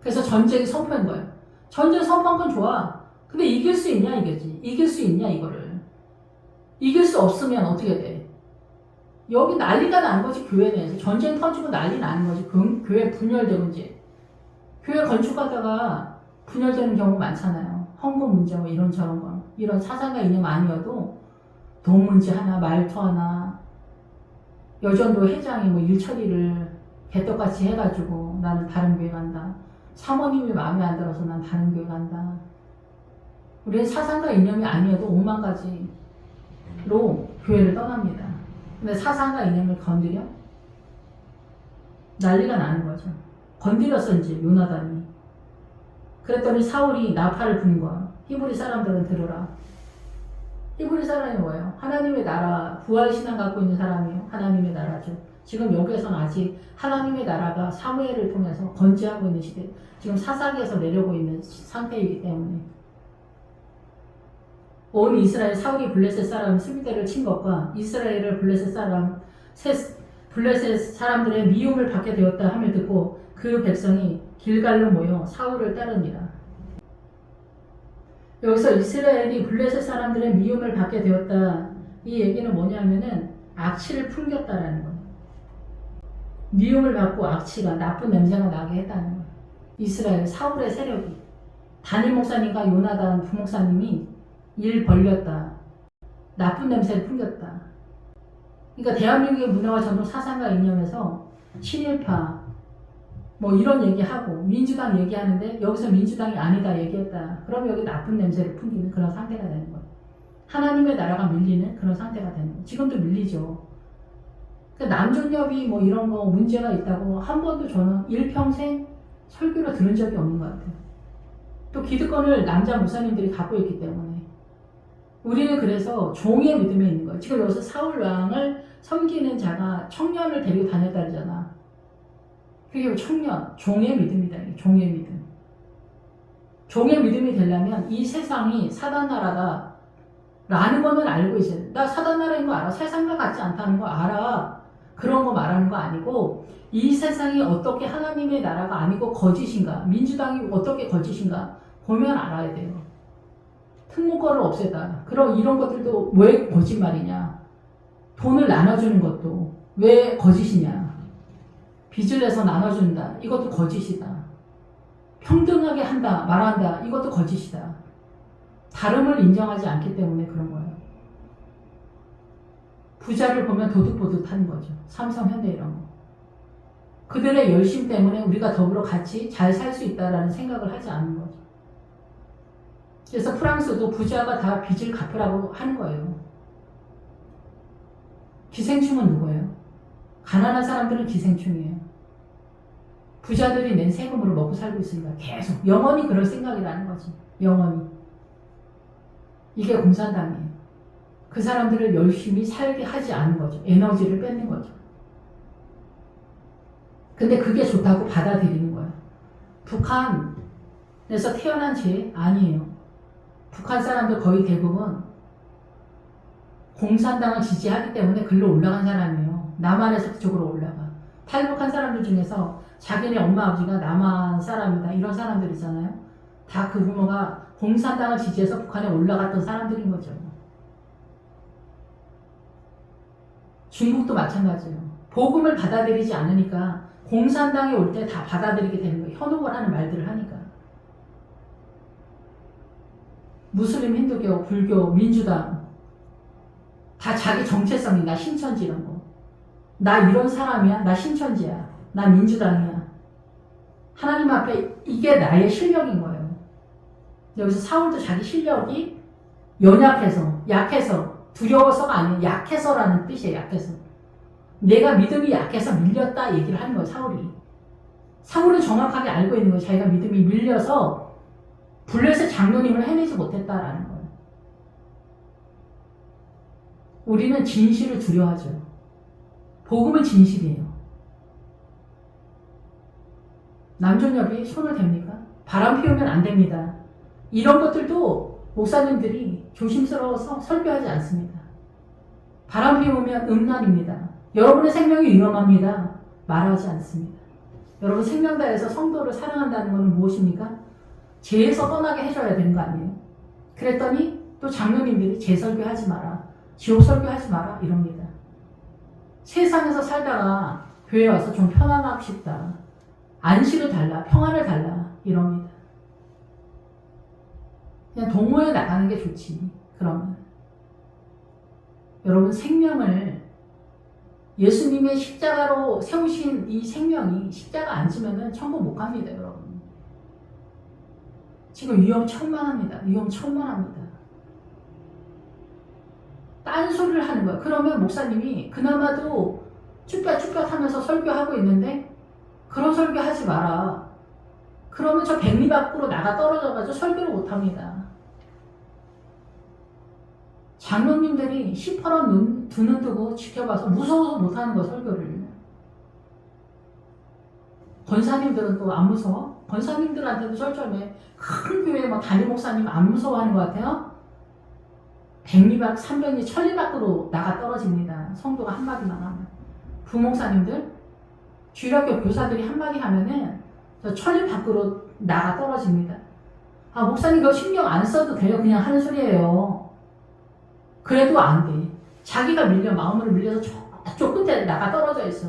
그래서 전쟁이 선포한 거예요. 전쟁 선포한 건 좋아. 근데 이길 수 있냐 이거지. 이길 수 있냐 이거를. 이길 수 없으면 어떻게 돼? 여기 난리가 나는 거지. 교회 내에서 전쟁 터지고 난리 나는 거지. 교회 분열되고 이제 교회 건축하다가 분열되는 경우 많잖아요. 헌금 문제 뭐 이런 저런 거. 이런 사상과 이념 아니어도 돈 문제 하나, 말투 하나, 여전도 회장이 뭐 일 처리를 개떡같이 해가지고 나는 다른 교회 간다. 사모님이 마음에 안 들어서 난 다른 교회 간다. 우리는 사상과 이념이 아니어도 5만 가지로 교회를 떠납니다. 근데 사상과 이념을 건드려? 난리가 나는 거죠. 건드렸어 이제 요나단이. 그랬더니 사울이 나팔을 부는 거야. 히브리 사람들은 들어라. 히브리 사람이 뭐예요? 하나님의 나라, 부활신앙 갖고 있는 사람이에요. 하나님의 나라죠. 지금 여기에서는 아직 하나님의 나라가 사무엘을 통해서 건재하고 있는 시대, 지금 사사기에서 내려오고 있는 상태이기 때문에 온 이스라엘 사울이 블레셋 사람 수비대를 친 것과 이스라엘을 블레셋 사람들의 미움을 받게 되었다 함을 듣고 그 백성이 길갈로 모여 사울을 따릅니다. 여기서 이스라엘이 블레셋 사람들의 미움을 받게 되었다. 이 얘기는 뭐냐면은 악취를 풍겼다라는 거예요. 미움을 받고 악취가 나쁜 냄새가 나게 했다는 거예요. 이스라엘 사울의 세력이 담임 목사님과 요나단 부목사님이 일 벌렸다. 나쁜 냄새를 풍겼다. 그러니까 대한민국의 문화와 전통 사상과 이념에서 친일파 뭐 이런 얘기하고 민주당 얘기하는데 여기서 민주당이 아니다 얘기했다. 그럼 여기 나쁜 냄새를 풍기는 그런 상태가 되는 거예요. 하나님의 나라가 밀리는 그런 상태가 되는 거예요. 지금도 밀리죠. 그러니까 남존여비 뭐 이런 거 문제가 있다고 한 번도 저는 일평생 설교를 들은 적이 없는 것 같아요. 또 기득권을 남자 목사님들이 갖고 있기 때문에 우리는 그래서 종의 믿음에 있는 거예요. 지금 여기서 사울 왕을 섬기는 자가 청년을 데리고 다녔다 그러잖아. 그게 청년, 종의 믿음이다. 종의 믿음. 종의 믿음이 되려면 이 세상이 사단 나라다 라는 거는 알고 있어야 돼. 나 사단 나라인 거 알아. 세상과 같지 않다는 거 알아. 그런 거 말하는 거 아니고 이 세상이 어떻게 하나님의 나라가 아니고 거짓인가, 민주당이 어떻게 거짓인가 보면 알아야 돼요. 특무거를 없애다. 그럼 이런 것들도 왜 거짓말이냐. 돈을 나눠주는 것도 왜 거짓이냐. 빚을 내서 나눠준다. 이것도 거짓이다. 평등하게 한다, 말한다. 이것도 거짓이다. 다름을 인정하지 않기 때문에 그런 거예요. 부자를 보면 도둑보듯하는 거죠. 삼성, 현대 이런 거. 그들의 열심 때문에 우리가 더불어 같이 잘 살 수 있다라는 생각을 하지 않는 거죠. 그래서 프랑스도 부자가 다 빚을 갚으라고 하는 거예요. 기생충은 누구예요? 가난한 사람들은 기생충이에요. 부자들이 낸 세금으로 먹고 살고 있으니까 계속 영원히 그럴 생각이라는 거지. 영원히. 이게 공산당이에요. 그 사람들을 열심히 살게 하지 않는 거죠. 에너지를 뺏는 거죠. 근데 그게 좋다고 받아들이는 거예요. 북한에서 태어난 죄 아니에요. 북한 사람들 거의 대부분 공산당을 지지하기 때문에 글로 올라간 사람이에요. 남한에서 그쪽으로 올라가. 탈북한 사람들 중에서 자기네 엄마 아버지가 남한 사람이다 이런 사람들 있잖아요. 다 그 부모가 공산당을 지지해서 북한에 올라갔던 사람들인 거죠. 중국도 마찬가지예요. 복음을 받아들이지 않으니까 공산당에 올 때 다 받아들이게 되는 거예요. 현혹을 하는 말들을 하니까. 무슬림, 힌두교, 불교, 민주당 다 자기 정체성이 나 신천지 이런 거. 나 이런 사람이야. 나 신천지야. 나 민주당이야. 하나님 앞에 이게 나의 실력인 거예요. 여기서 사울도 자기 실력이 연약해서, 약해서, 두려워서가 아니에요. 약해서라는 뜻이에요. 약해서. 내가 믿음이 약해서 밀렸다 얘기를 하는 거예요. 사울이. 사울은 정확하게 알고 있는 거예요. 자기가 믿음이 밀려서 블레셋 장로님을 해내지 못했다라는 거예요. 우리는 진실을 두려워하죠. 복음은 진실이에요. 남존여비 손을 댑니까? 바람 피우면 안 됩니다. 이런 것들도 목사님들이 조심스러워서 설교하지 않습니다. 바람 피우면 음란입니다. 여러분의 생명이 위험합니다. 말하지 않습니다. 여러분 생명 다해서 성도를 사랑한다는 것은 무엇입니까? 죄에서 떠나게 해줘야 되는 거 아니에요? 그랬더니 또 장로님들이 죄 설교하지 마라, 지옥 설교하지 마라 이럽니다. 세상에서 살다가 교회 와서 좀 편안하고 싶다, 안식을 달라, 평안을 달라 이럽니다. 그냥 동호회 나가는 게 좋지. 그러면 여러분 생명을 예수님의 십자가로 세우신 이 생명이 십자가 안 지면은 천국 못 갑니다, 여러분. 지금 위험천만합니다. 위험천만합니다. 딴소리를 하는 거야. 그러면 목사님이 그나마도 쭈뼛쭈뼛 하면서 설교하고 있는데 그런 설교 하지 마라. 그러면 저 백리 밖으로 나가 떨어져가지고 설교를 못합니다. 장로님들이 시퍼런 두 눈 뜨고 지켜봐서 무서워서 못하는 거야, 설교를. 권사님들은 또 안 무서워? 권사님들한테도 절절해. 큰 교회 뭐 담임 목사님 안 무서워하는 것 같아요? 백리밖, 삼백리, 천리 밖으로 나가 떨어집니다. 성도가 한마디만 하면. 부목사님들, 주일학교 교사들이 한마디 하면은 저 천리 밖으로 나가 떨어집니다. 아, 목사님 그거 신경 안 써도 돼요. 그냥 하는 소리예요. 그래도 안 돼. 자기가 마음으로 밀려서 저쪽 끝에 나가 떨어져 있어.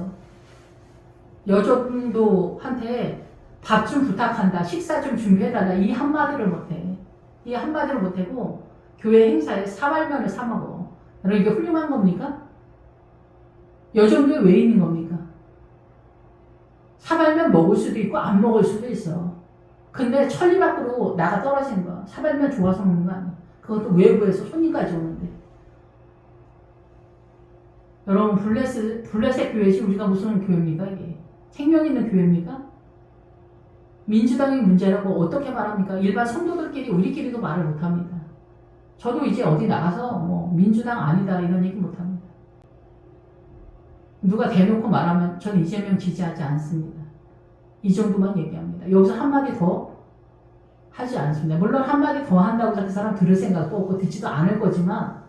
여종도한테 밥 좀 부탁한다, 식사 좀 준비해달라, 이 한마디를 못해. 이 한마디를 못하고 교회 행사에 사발면을 사먹어. 여러분 이게 훌륭한 겁니까? 여종도에 왜 있는 겁니까? 사발면 먹을 수도 있고 안 먹을 수도 있어. 근데 천리 밖으로 나가 떨어지는 거야. 사발면 좋아서 먹는 거 아니야. 그것도 외부에서 손님까지 오는데. 여러분 블레셋 교회지 우리가 무슨 교회입니까 이게? 생명 있는 교회입니까? 민주당의 문제라고 어떻게 말합니까? 일반 성도들끼리 우리끼리도 말을 못합니다. 저도 이제 어디 나가서 뭐 민주당 아니다 이런 얘기 못합니다. 누가 대놓고 말하면 저는 이재명 지지하지 않습니다. 이 정도만 얘기합니다. 여기서 한마디 더 하지 않습니다. 물론 한마디 더 한다고 그 사람 들을 생각도 없고 듣지도 않을 거지만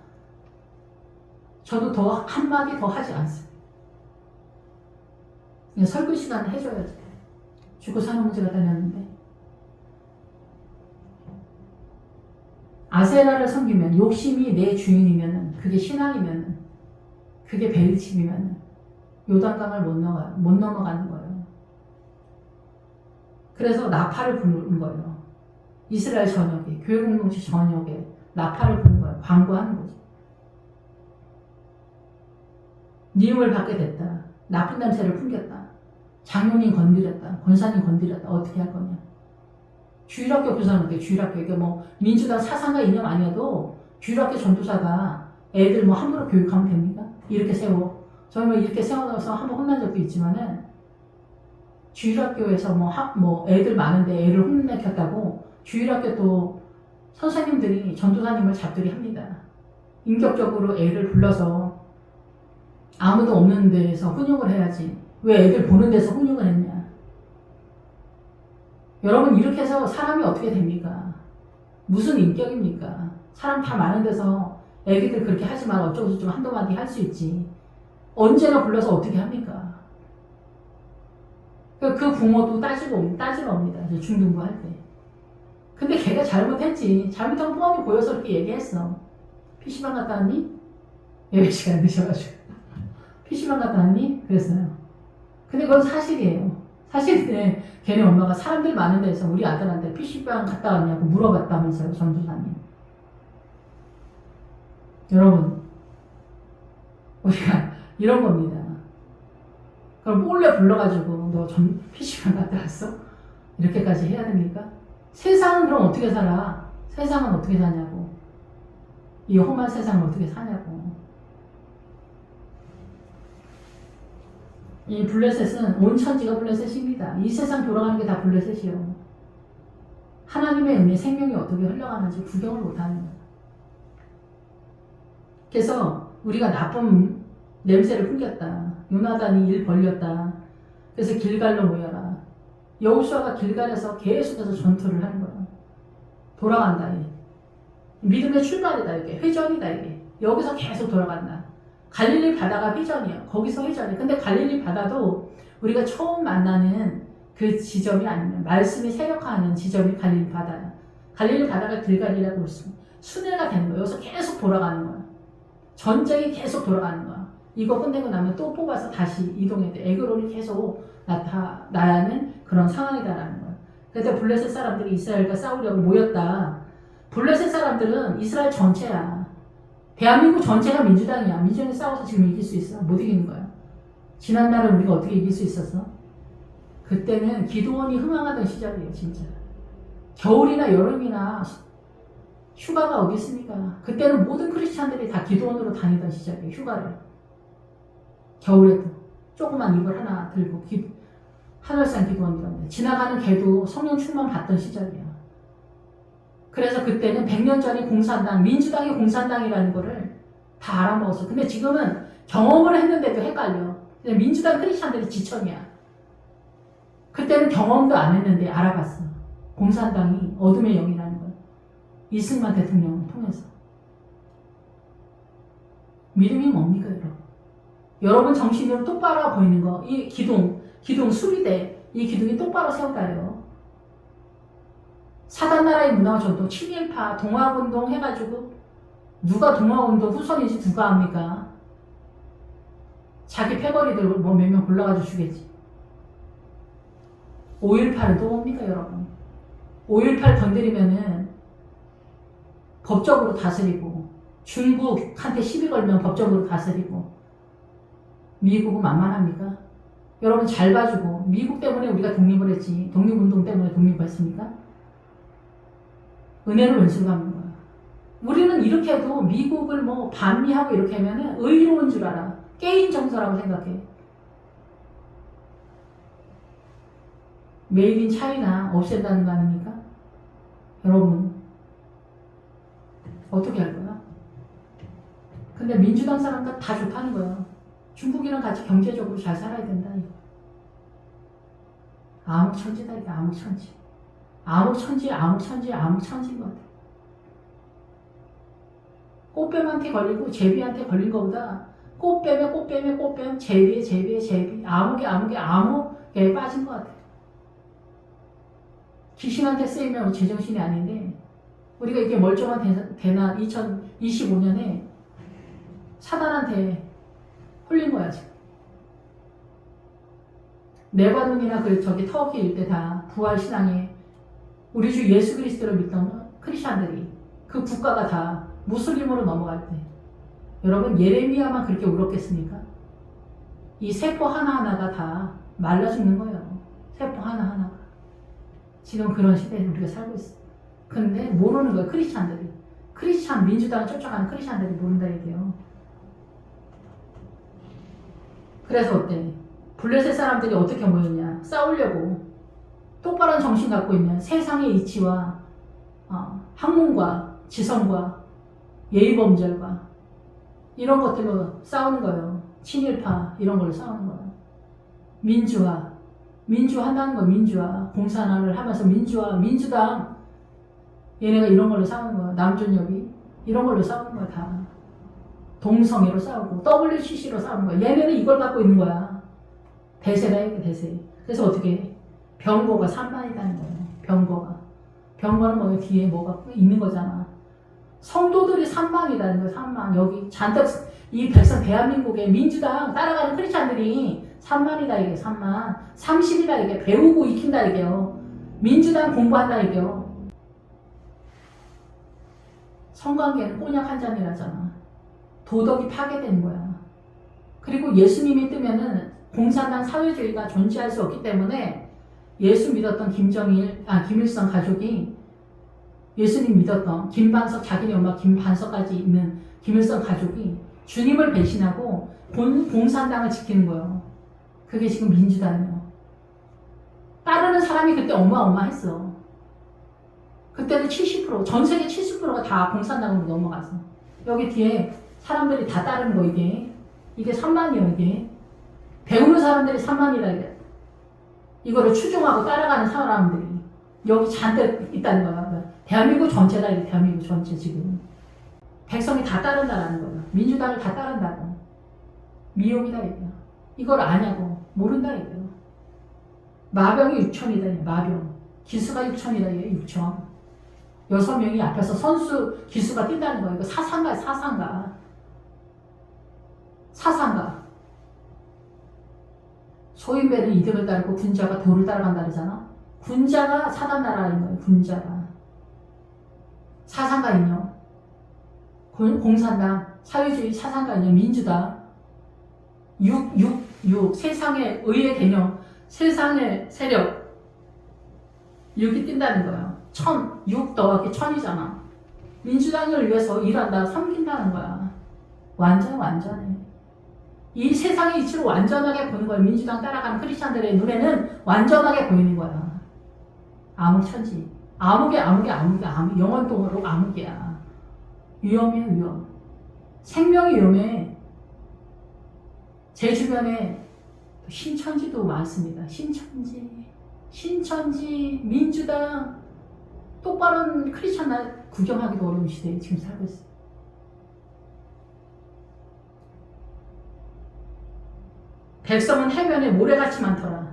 저도 더 한마디 더 하지 않습니다. 그냥 설교 시간을 해줘야지. 죽고 사는 문제가 다녔는데. 아세라를 섬기면, 욕심이 내 주인이면은, 그게 신앙이면은, 그게 베일칩이면은 요단강을 못 넘어가는 거예요. 그래서 나팔을 부는 거예요. 이스라엘 전역에, 교회 공동체 전역에 나팔을 부는 거예요. 광고하는 거죠. 미움을 받게 됐다. 나쁜 냄새를 풍겼다. 장로님 건드렸다. 권사님 건드렸다. 어떻게 할 거냐. 주일학교 교사는 주일학교, 이게 뭐 민주당 사상과 이념 아니어도 주일학교 전도사가 애들 뭐 함부로 교육하면 됩니까? 이렇게 세워. 저희 뭐 이렇게 세워서 한번 혼난 적도 있지만은 주일학교에서 뭐 애들 많은데 애를 혼내켰다고 주일학교 또 선생님들이 전도사님을 잡들이 합니다. 인격적으로 애를 불러서 아무도 없는 데에서 훈육을 해야지. 왜 애들 보는 데서 훈육을 했냐. 여러분 이렇게 해서 사람이 어떻게 됩니까? 무슨 인격입니까? 사람 다 많은 데서 애기들 그렇게 하지 마라 어쩌고 저쩌고 한두 마디 할 수 있지. 언제나 불러서 어떻게 합니까? 그 부모도 따지러 옵니다. 중등부 할 때. 근데 걔가 잘못했지. 잘못한 뻔히 보여서 이렇게 얘기했어. PC방 갔다 왔니? 예배 시간 늦어가지고. PC방 갔다 왔니? 그랬어요. 근데 그건 사실이에요. 사실인데 걔네 엄마가 사람들 많은 데서 우리 아들한테 PC방 갔다 왔냐고 물어봤다면서요, 전도사님. 여러분, 우리가 이런 겁니다. 그럼 몰래 불러가지고 너 PC방 갔다 왔어? 이렇게까지 해야 됩니까? 세상은 그럼 어떻게 살아? 세상은 어떻게 사냐고. 이 험한 세상을 어떻게 사냐고. 이 블레셋은 온 천지가 블레셋입니다. 이 세상 돌아가는 게 다 블레셋이요. 하나님의 은혜, 생명이 어떻게 흘러가는지 구경을 못하는 거예요. 그래서 우리가 나쁜 냄새를 풍겼다. 요나단이 일 벌렸다. 그래서 길갈로 모여라. 여호수아가 길갈에서 계속해서 전투를 하는 거야. 돌아간다. 이게. 믿음의 출발이다. 이게 회전이다. 이게. 여기서 계속 돌아간다. 갈릴리 바다가 회전이야. 거기서 회전이야. 근데 갈릴리 바다도 우리가 처음 만나는 그 지점이 아니면 말씀이 세력화하는 지점이 갈릴리 바다야. 갈릴리 바다가 길갈이라고 순회가 되는 거야. 여기서 계속 돌아가는 거야. 전쟁이 계속 돌아가는 거야. 이거 끝내고 나면 또 뽑아서 다시 이동해야 돼. 에그론이 계속 나타나는 그런 상황이다라는 거야. 그래서 블레셋 사람들이 이스라엘과 싸우려고 모였다. 블레셋 사람들은 이스라엘 전체야. 대한민국 전체가 민주당이야. 민주당이 싸워서 지금 이길 수 있어? 못 이기는 거야. 지난날에 우리가 어떻게 이길 수 있었어? 그때는 기도원이 흥황하던 시절이에요. 진짜. 겨울이나 여름이나 휴가가 어디 있습니까? 그때는 모든 크리스찬들이 다 기도원으로 다니던 시절이에요. 휴가를. 겨울에도 조그만 이불 하나 들고 하늘산 기도원이었는데 지나가는 개도 성령 충만 받던 시절이에요. 그래서 그때는 100년 전에 공산당, 민주당이 공산당이라는 거를 다 알아먹었어. 근데 지금은 경험을 했는데도 헷갈려. 민주당 크리스찬들이 지천이야. 그때는 경험도 안 했는데 알아봤어. 공산당이 어둠의 영이라는 걸. 이승만 대통령을 통해서. 믿음이 뭡니까, 여러분? 여러분 정신으로 똑바로 보이는 거. 이 기둥 수리대. 이 기둥이 똑바로 세우다요. 사단나라의 문화와 전통, 친일파, 동학운동 해가지고 누가 동학운동 후손인지 누가 압니까? 자기 패거리들 뭐 몇 명 골라가지고 주겠지. 5.18은 또 뭡니까 여러분? 5.18 건드리면은 법적으로 다스리고 중국한테 시비 걸면 법적으로 다스리고 미국은 만만합니까? 여러분 잘 봐주고 미국 때문에 우리가 독립을 했지 독립운동 때문에 독립을 했습니까? 은혜를 은수로 갚는 거야. 우리는 이렇게 해도 미국을 뭐 반미하고 이렇게 하면은 의로운 줄 알아. 게임 정서라고 생각해. 메이드 인 차이나 없앤다는 거 아닙니까? 여러분 어떻게 할 거야? 근데 민주당 사람들 다 좋다는 거야. 중국이랑 같이 경제적으로 잘 살아야 된다. 암흑천지다. 이게 암흑천지. 암흑천지인 것 같아. 꽃뱀한테 걸리고 제비한테 걸린 것보다 꽃뱀에 제비 암흑에 빠진 것 같아. 귀신한테 쓰이면 제정신이 아닌데 우리가 이게 멀쩡한 대낮 2025년에 사단한테 홀린 거야 지금. 레바논이나 저기 터키 일대 다 부활신앙에 우리 주 예수 그리스도를 믿던 크리스찬들이 그 국가가 다 무슬림으로 넘어갈 때 여러분 예레미야만 그렇게 울었겠습니까? 이 세포 하나하나가 다 말라 죽는 거예요. 세포 하나하나가. 지금 그런 시대에 우리가 살고 있어. 근데 모르는 거예요. 크리스찬들이. 크리스찬 민주당을 쫓아가는 크리스찬들이 모른다 얘기해요. 그래서 어때? 블레셋 사람들이 어떻게 모였냐? 싸우려고 똑바른 정신 갖고 있는 세상의 이치와 학문과 지성과 예의범절과 이런 것들로 싸우는 거예요. 친일파 이런 걸로 싸우는 거예요. 민주화 한다는 거. 민주화 공산화를 하면서 민주당 얘네가 이런 걸로 싸우는 거예요. 남존여비 이런 걸로 싸우는 거야. 다 동성애로 싸우고 WCC로 싸우는 거야. 얘네는 이걸 갖고 있는 거야. 대세다 이게 대세. 그래서 어떻게 해? 병거가 산만이라는 거예요. 병거는 뭐 뒤에 뭐가 있는 거잖아. 성도들이 산만이라는 거예요. 산만. 여기 잔뜩 이 백성 대한민국의 민주당 따라가는 크리스찬들이 산만이다 이게. 산만 30이다 이게. 배우고 익힌다 이게요. 민주당 공부한다 이게요. 성관계는 꼬냑 한 잔이라잖아. 도덕이 파괴되는 거야. 그리고 예수님이 뜨면은 공산당 사회주의가 존재할 수 없기 때문에 예수 믿었던 김일성 가족이 예수님 믿었던 김반석 자기네 엄마 김반석까지 있는 김일성 가족이 주님을 배신하고 공산당을 지키는 거예요. 그게 지금 민주당이에요. 따르는 사람이 그때 어마어마했어. 그때도 70%, 전 세계 70%가 다 공산당으로 넘어갔어. 여기 뒤에 사람들이 다 따르는 거 이게 3만이에요 이게. 배우는 사람들이 3만이다 이게. 이거를 추종하고 따라가는 사람들이 여기 잔뜩 있다는 거야. 대한민국 전체다. 이게 대한민국 전체 지금. 백성이 다 따른다라는 거야. 민주당을 다 따른다고. 미혹이다 이거야. 이걸 아냐고. 모른다 이거야. 마병이 6천이다. 마병. 기수가 6천이다. 얘 6천. 6명이 앞에서 선수 기수가 뛴다는 거야. 이거 사상가야 사상가. 사상가. 소인배는 이득을 따르고 군자가 도를 따라간다 그러잖아. 군자가 사단나라인 거예요. 군자가. 사상가 인형. 공산당, 사회주의 사상가 인형, 민주당. 6. 세상의 의의 개념, 세상의 세력. 6이 뛴다는 거야. 6 더하기 1000이잖아. 민주당을 위해서 일한다, 섬긴다는 거야. 완전해. 이 세상의 이치로 완전하게 보는 거야. 민주당 따라가는 크리스찬들의 눈에는 완전하게 보이는 거야. 암흑천지. 암흑이 영원동으로 암흑이야. 위험해, 위험. 생명이 위험해. 제 주변에 신천지도 많습니다. 신천지, 민주당, 똑바른 크리스찬 구경하기도 어려운 시대에 지금 살고 있어요. 백성은 해변에 모래같이 많더라.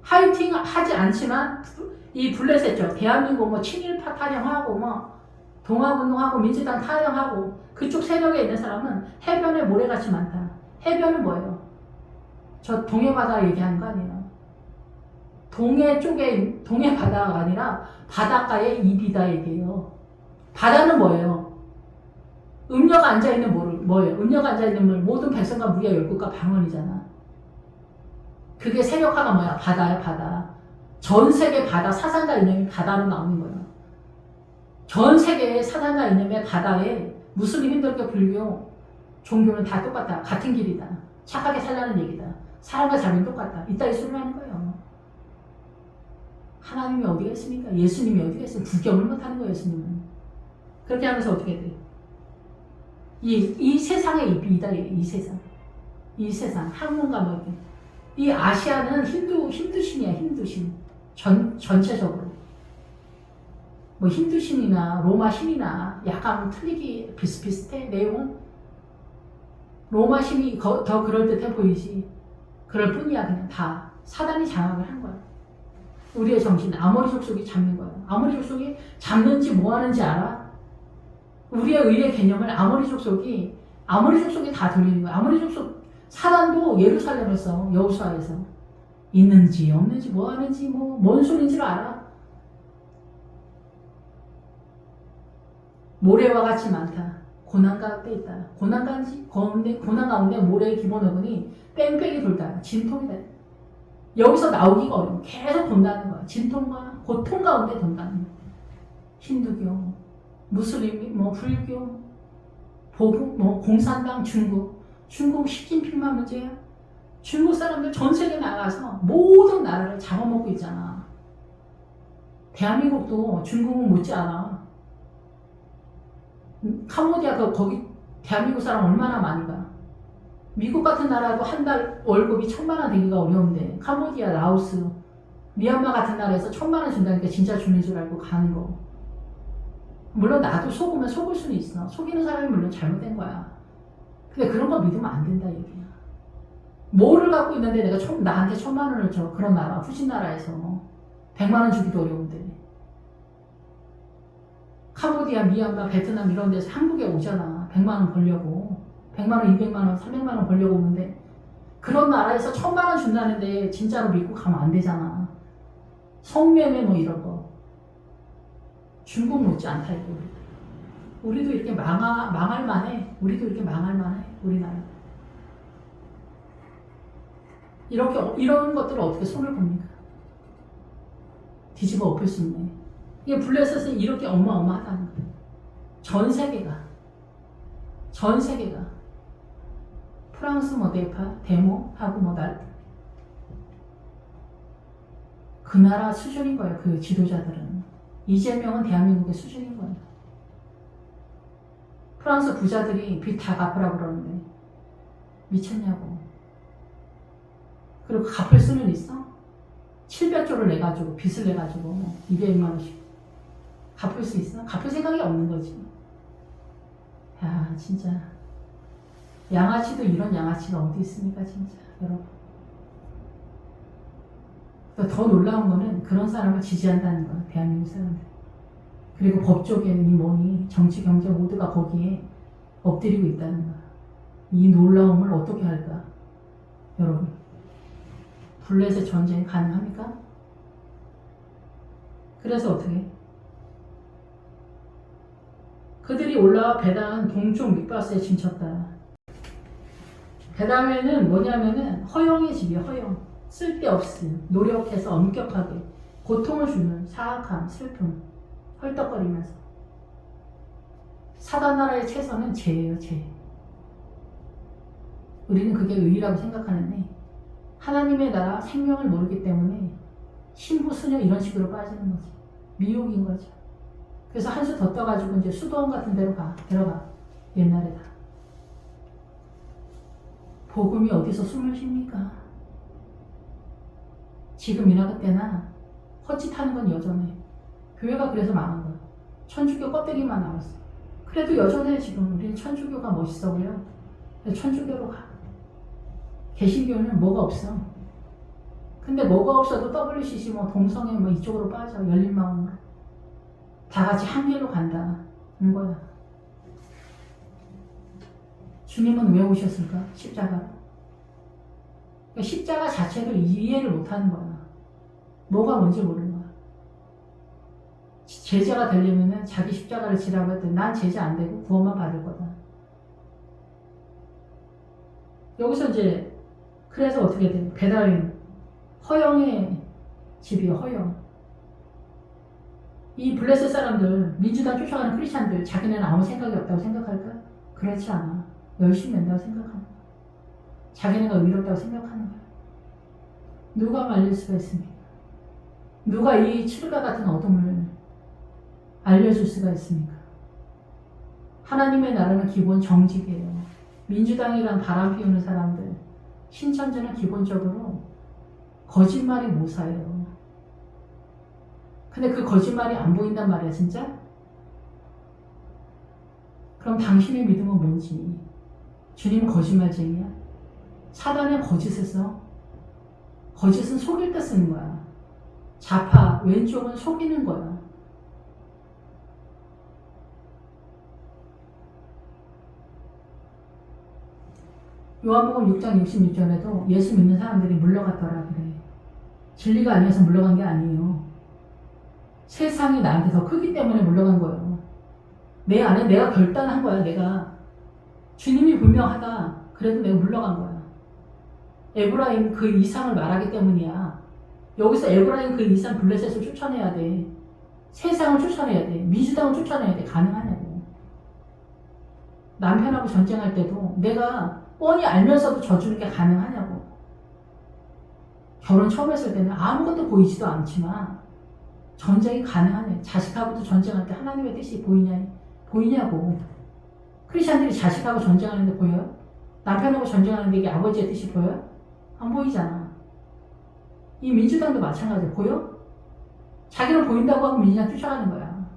화이팅 하지 않지만 이 블레셋죠. 대한민국 뭐 친일파 타령하고 뭐 동학운동하고 민주당 타령하고 그쪽 세력에 있는 사람은 해변에 모래같이 많다. 해변은 뭐예요? 저 동해 바다 얘기하는 거 아니에요. 동해 쪽에 동해 바다가 아니라 바닷가의 입이다 얘기해요. 바다는 뭐예요? 음녀가 앉아있는 뭐예요? 음녀가 앉아있는 물, 모든 백성과 무리와 열국과 방언이잖아. 그게 세력화가 뭐야? 바다야, 바다. 전 세계 바다, 사상가 이념이 바다로 나오는 거야. 전 세계의 사상가 이념의 바다에 무슬림, 힌두교, 불교, 종교는 다 똑같다. 같은 길이다. 착하게 살라는 얘기다. 사람과 자기는 똑같다. 이따위 소리를 하는 거예요. 하나님이 어디가 있습니까? 예수님이 어디가 있어요? 구경을 못하는 거예요, 예수님은. 그렇게 하면서 어떻게 돼요? 이 세상의 입이다, 이 세상. 이 세상. 학문가 뭐 이렇게. 이 아시아는 힌두신이야, 힌두신. 전체적으로. 뭐 힌두신이나 로마신이나 약간 틀리기 비슷비슷해, 내용은. 로마신이 더 그럴듯해 보이지. 그럴 뿐이야, 그냥 다. 사단이 장악을 한 거야. 우리의 정신, 아모리 족속이 잡는 거야. 아모리 족속이 잡는지 뭐 하는지 알아? 우리의 의의 개념을 아모리 족속이 다 돌리는 거야. 아모리 족속, 사단도 예루살렘에서, 여호수아에서 있는지 없는지 뭐 하는지 뭔 소린지를 알아? 모래와 같이 많다. 고난 가운데 있다. 고난 가운데 모래의 기본 어근이 뺑뺑이 돌다. 진통이다. 여기서 나오기가 어려워. 계속 돈다는 거야. 진통과 고통 가운데 돈다는 거야. 힌두교, 무슬림, 불교, 보국, 공산당, 중국 시진핑만 문제야. 중국 사람들 전 세계 나가서 모든 나라를 잡아먹고 있잖아. 대한민국도 중국은 못지않아. 캄보디아 거기 대한민국 사람 얼마나 많이 가. 미국 같은 나라도 한 달 월급이 1000만 원 되기가 어려운데 캄보디아, 라오스, 미얀마 같은 나라에서 1000만 원 준다니까 진짜 주는 줄 알고 가는 거. 물론 나도 속으면 속을 수는 있어. 속이는 사람이 물론 잘못된 거야. 근데 그런 거 믿으면 안 된다 얘기야. 뭐를 갖고 있는데 내가 나한테 1000만 원을 줘. 그런 나라, 후진 나라에서 100만 원 주기도 어려운데. 캄보디아, 미얀마, 베트남 이런 데서 한국에 오잖아. 100만 원 벌려고. 100만 원, 200만 원, 300만 원 벌려고 오는데 그런 나라에서 1000만 원 준다는데 진짜로 믿고 가면 안 되잖아. 성매매 이런 거. 중국 못지않다 이거. 우리도 이렇게 망할 만해. 우리나라. 이런 것들을 어떻게 손을 봅니까? 뒤집어 엎을 수 있네. 이게 블레셋은 이렇게 어마어마하다는 거예요. 전 세계가 프랑스 데모하고 그 나라 수준인 거예요. 그 지도자들은. 이재명은 대한민국의 수준인 거예요. 프랑스 부자들이 빚 다 갚으라고 그러는데 미쳤냐고. 그리고 갚을 수는 있어? 700조를 내가지고 빚을 내가지고 200만 원씩 갚을 수 있어? 갚을 생각이 없는 거지. 야, 진짜 양아치도 이런 양아치가 어디 있습니까, 진짜 여러분. 더 놀라운 거는 그런 사람을 지지한다는 거야, 대한민국 사람들. 그리고 법조계니 뭐니 정치 경제 모두가 거기에 엎드리고 있다는 거야. 이 놀라움을 어떻게 할까, 여러분. 블레셋 전쟁 가능합니까? 그래서 어떻게 해? 그들이 올라와 베단 동쪽 밑바스에 진쳤다. 베단에는 뭐냐면은 허영의 집이야, 허영. 쓸데없음, 노력해서 엄격하게 고통을 주는 사악함, 슬픔, 헐떡거리면서. 사단 나라의 채선은 죄예요, 죄. 우리는 그게 의라고 생각하는데 하나님의 나라 생명을 모르기 때문에 신부 수녀 이런 식으로 빠지는 거지. 미혹인 거죠. 그래서 한 수 더 떠가지고 이제 수도원 같은 데로 들어가. 옛날에 다. 복음이 어디서 숨을 쉽니까? 지금이나 그때나 헛짓하는 건 여전해. 교회가 그래서 망한 거야. 천주교 껍데기만 남았어. 그래도 여전해. 지금 우리는 천주교가 멋있어 보여. 천주교로 가. 개신교는 뭐가 없어. 근데 뭐가 없어도 WCC 뭐 동성애 뭐 이쪽으로 빠져. 열린 마음으로. 다 같이 한 길로 간다는 거야. 주님은 왜 오셨을까? 십자가. 그러니까 십자가 자체를 이해를 못하는 거야. 뭐가 뭔지 모르는 거야. 제자가 되려면 자기 십자가를 지라고 했더니 난 제자 안 되고 구원만 받을 거다. 여기서 이제 그래서 어떻게 돼? 베다윈 허영의 집이야, 허영. 이 블레셋 사람들, 민주당 쫓아가는 크리스찬들 자기네는 아무 생각이 없다고 생각할까? 그렇지 않아. 열심히 한다고 생각하는 거야. 자기네가 의롭다고 생각하는 거야. 누가 말릴 수가 있습니까? 누가 이 칠흑과 같은 어둠을 알려줄 수가 있습니까? 하나님의 나라는 기본 정직이에요. 민주당이란 바람 피우는 사람들, 신천지는 기본적으로 거짓말이 모사예요. 근데 그 거짓말이 안 보인단 말이야, 진짜? 그럼 당신의 믿음은 뭔지? 주님은 거짓말쟁이야? 사단의 거짓을 써? 거짓은 속일 때 쓰는 거야. 좌파, 왼쪽은 속이는 거야. 요한복음 6장 66절에도 예수 믿는 사람들이 물러갔더라 그래. 진리가 아니어서 물러간 게 아니에요. 세상이 나한테 더 크기 때문에 물러간 거예요. 내 안에 내가 결단한 거야. 내가 주님이 분명하다. 그래도 내가 물러간 거야. 에브라임 그 이상을 말하기 때문이야. 여기서 에브라임 그 이상 블레셋을 쫓아내야 돼. 세상을 쫓아내야 돼. 민주당을 쫓아내야 돼. 가능하냐고. 남편하고 전쟁할 때도 내가 뻔히 알면서도 져주는 게 가능하냐고. 결혼 처음 했을 때는 아무것도 보이지도 않지만 전쟁이 가능하네. 자식하고도 전쟁할 때 하나님의 뜻이 보이냐고. 크리스찬들이 자식하고 전쟁하는데 보여요? 남편하고 전쟁하는데 이게 아버지의 뜻이 보여요? 안 보이잖아. 이 민주당도 마찬가지야. 보여? 자기는 보인다고 하고 민주당 쫓아가는 거야.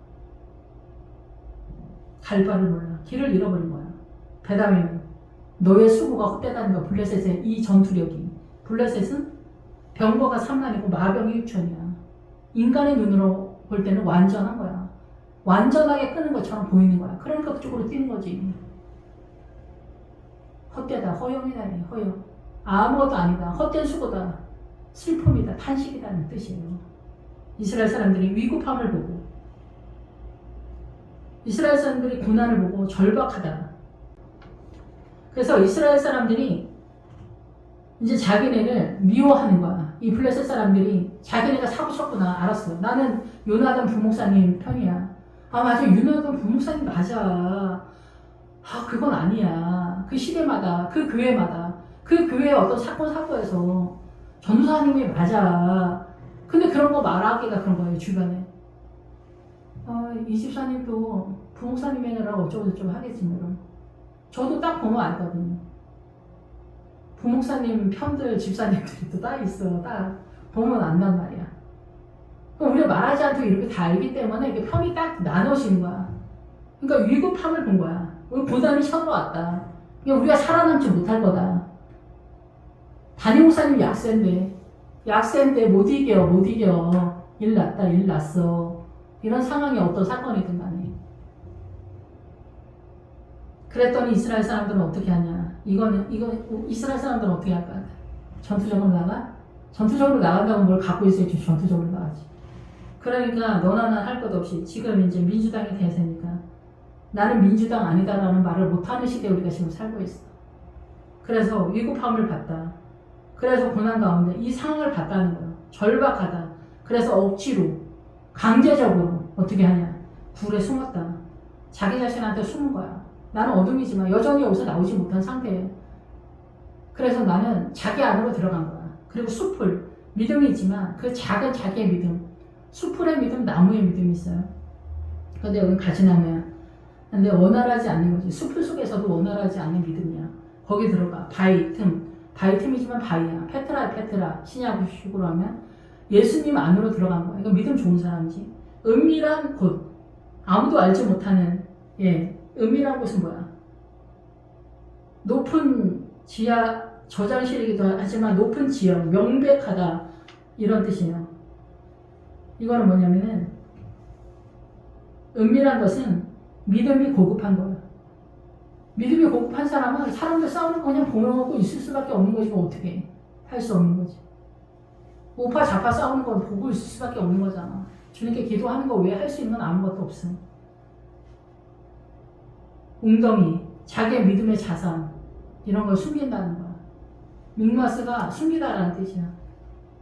갈 바를 몰라. 길을 잃어버린 거야. 베다윈은 너의 수고가 헛되다는 거야. 블레셋의 이 전투력이. 블레셋은 병거가 3만이고 마병이 6천이야. 인간의 눈으로 볼 때는 완전한 거야. 완전하게 끄는 것처럼 보이는 거야. 그러니까 그쪽으로 뛰는 거지. 헛되다. 허영이다. 허영. 아무것도 아니다. 헛된 수고다. 슬픔이다. 탄식이다는 뜻이에요. 이스라엘 사람들이 위급함을 보고 이스라엘 사람들이 고난을 보고 절박하다. 그래서 이스라엘 사람들이 이제 자기네를 미워하는 거야. 이 블레셋 사람들이 자기네가 사고 쳤구나. 알았어. 나는 요나단 부목사님 편이야. 아 맞아. 요나단 부목사님 맞아. 아 그건 아니야. 그 시대마다 그 교회마다 그 교회의 어떤 사건에서 전도사님이 맞아. 근데 그런 거 말하기가 그런 거예요. 주변에. 이 집사님도 부목사님이라고 어쩌고저쩌고 하겠지. 뭐. 저도 딱 보면 알거든요. 부목사님 편들 집사님들이 또 딱 있어. 딱 보면 안단 말이야. 우리가 말하지 않고 이렇게 다 알기 때문에 이게 편이 딱 나눠진 거야. 그러니까 위급함을 본 거야. 우리 고단이 쳐들어왔다. 그러니까 우리가 살아남지 못할 거다. 담임 목사님 약세인데 못 이겨. 일 났어. 이런 상황이 어떤 사건이든 간에. 그랬더니 이스라엘 사람들은 어떻게 하냐. 이건 이스라엘 사람들은 어떻게 할까? 전투적으로 나가? 전투적으로 나간다고 뭘 갖고 있어야지 전투적으로 나가지. 그러니까 너나 나 할 것 없이 지금 이제 민주당이 대세니까 나는 민주당 아니다라는 말을 못하는 시대에 우리가 지금 살고 있어. 그래서 위급함을 봤다. 그래서 고난 가운데 이 상황을 봤다는 거야. 절박하다. 그래서 억지로 강제적으로 어떻게 하냐. 굴에 숨었다. 자기 자신한테 숨은 거야. 나는 어둠이지만 여전히 여기서 나오지 못한 상태예요. 그래서 나는 자기 안으로 들어간 거야. 그리고 숲을 믿음이 있지만 그 작은 자기의 믿음, 숲의 믿음, 나무의 믿음이 있어요. 근데 여긴 가지나무야. 근데 원활하지 않는 거지. 숲 속에서도 원활하지 않는 믿음이야. 거기 들어가. 바위 틈이지만 바위야. 페트라. 신약식으로 하면 예수님 안으로 들어간 거야. 이거 믿음 좋은 사람이지. 은밀한 곳. 아무도 알지 못하는, 은밀한 곳은 뭐야? 높은 지하, 저장실이기도 하지만 높은 지형, 명백하다. 이런 뜻이에요. 이거는 뭐냐면은, 은밀한 것은 믿음이 고급한 거예요. 믿음이 고급한 사람은 사람들 싸우는 거 그냥 보고 있을 수밖에 없는 거지. 어떻게 할 수 없는 거지. 우파 좌파 싸우는 건 보고 있을 수밖에 없는 거잖아. 주님께 기도하는 거 외에 할 수 있는 건 아무것도 없음. 웅덩이, 자기의 믿음의 자산 이런 걸 숨긴다는 거야. 믹마스가 숨기다라는 뜻이야.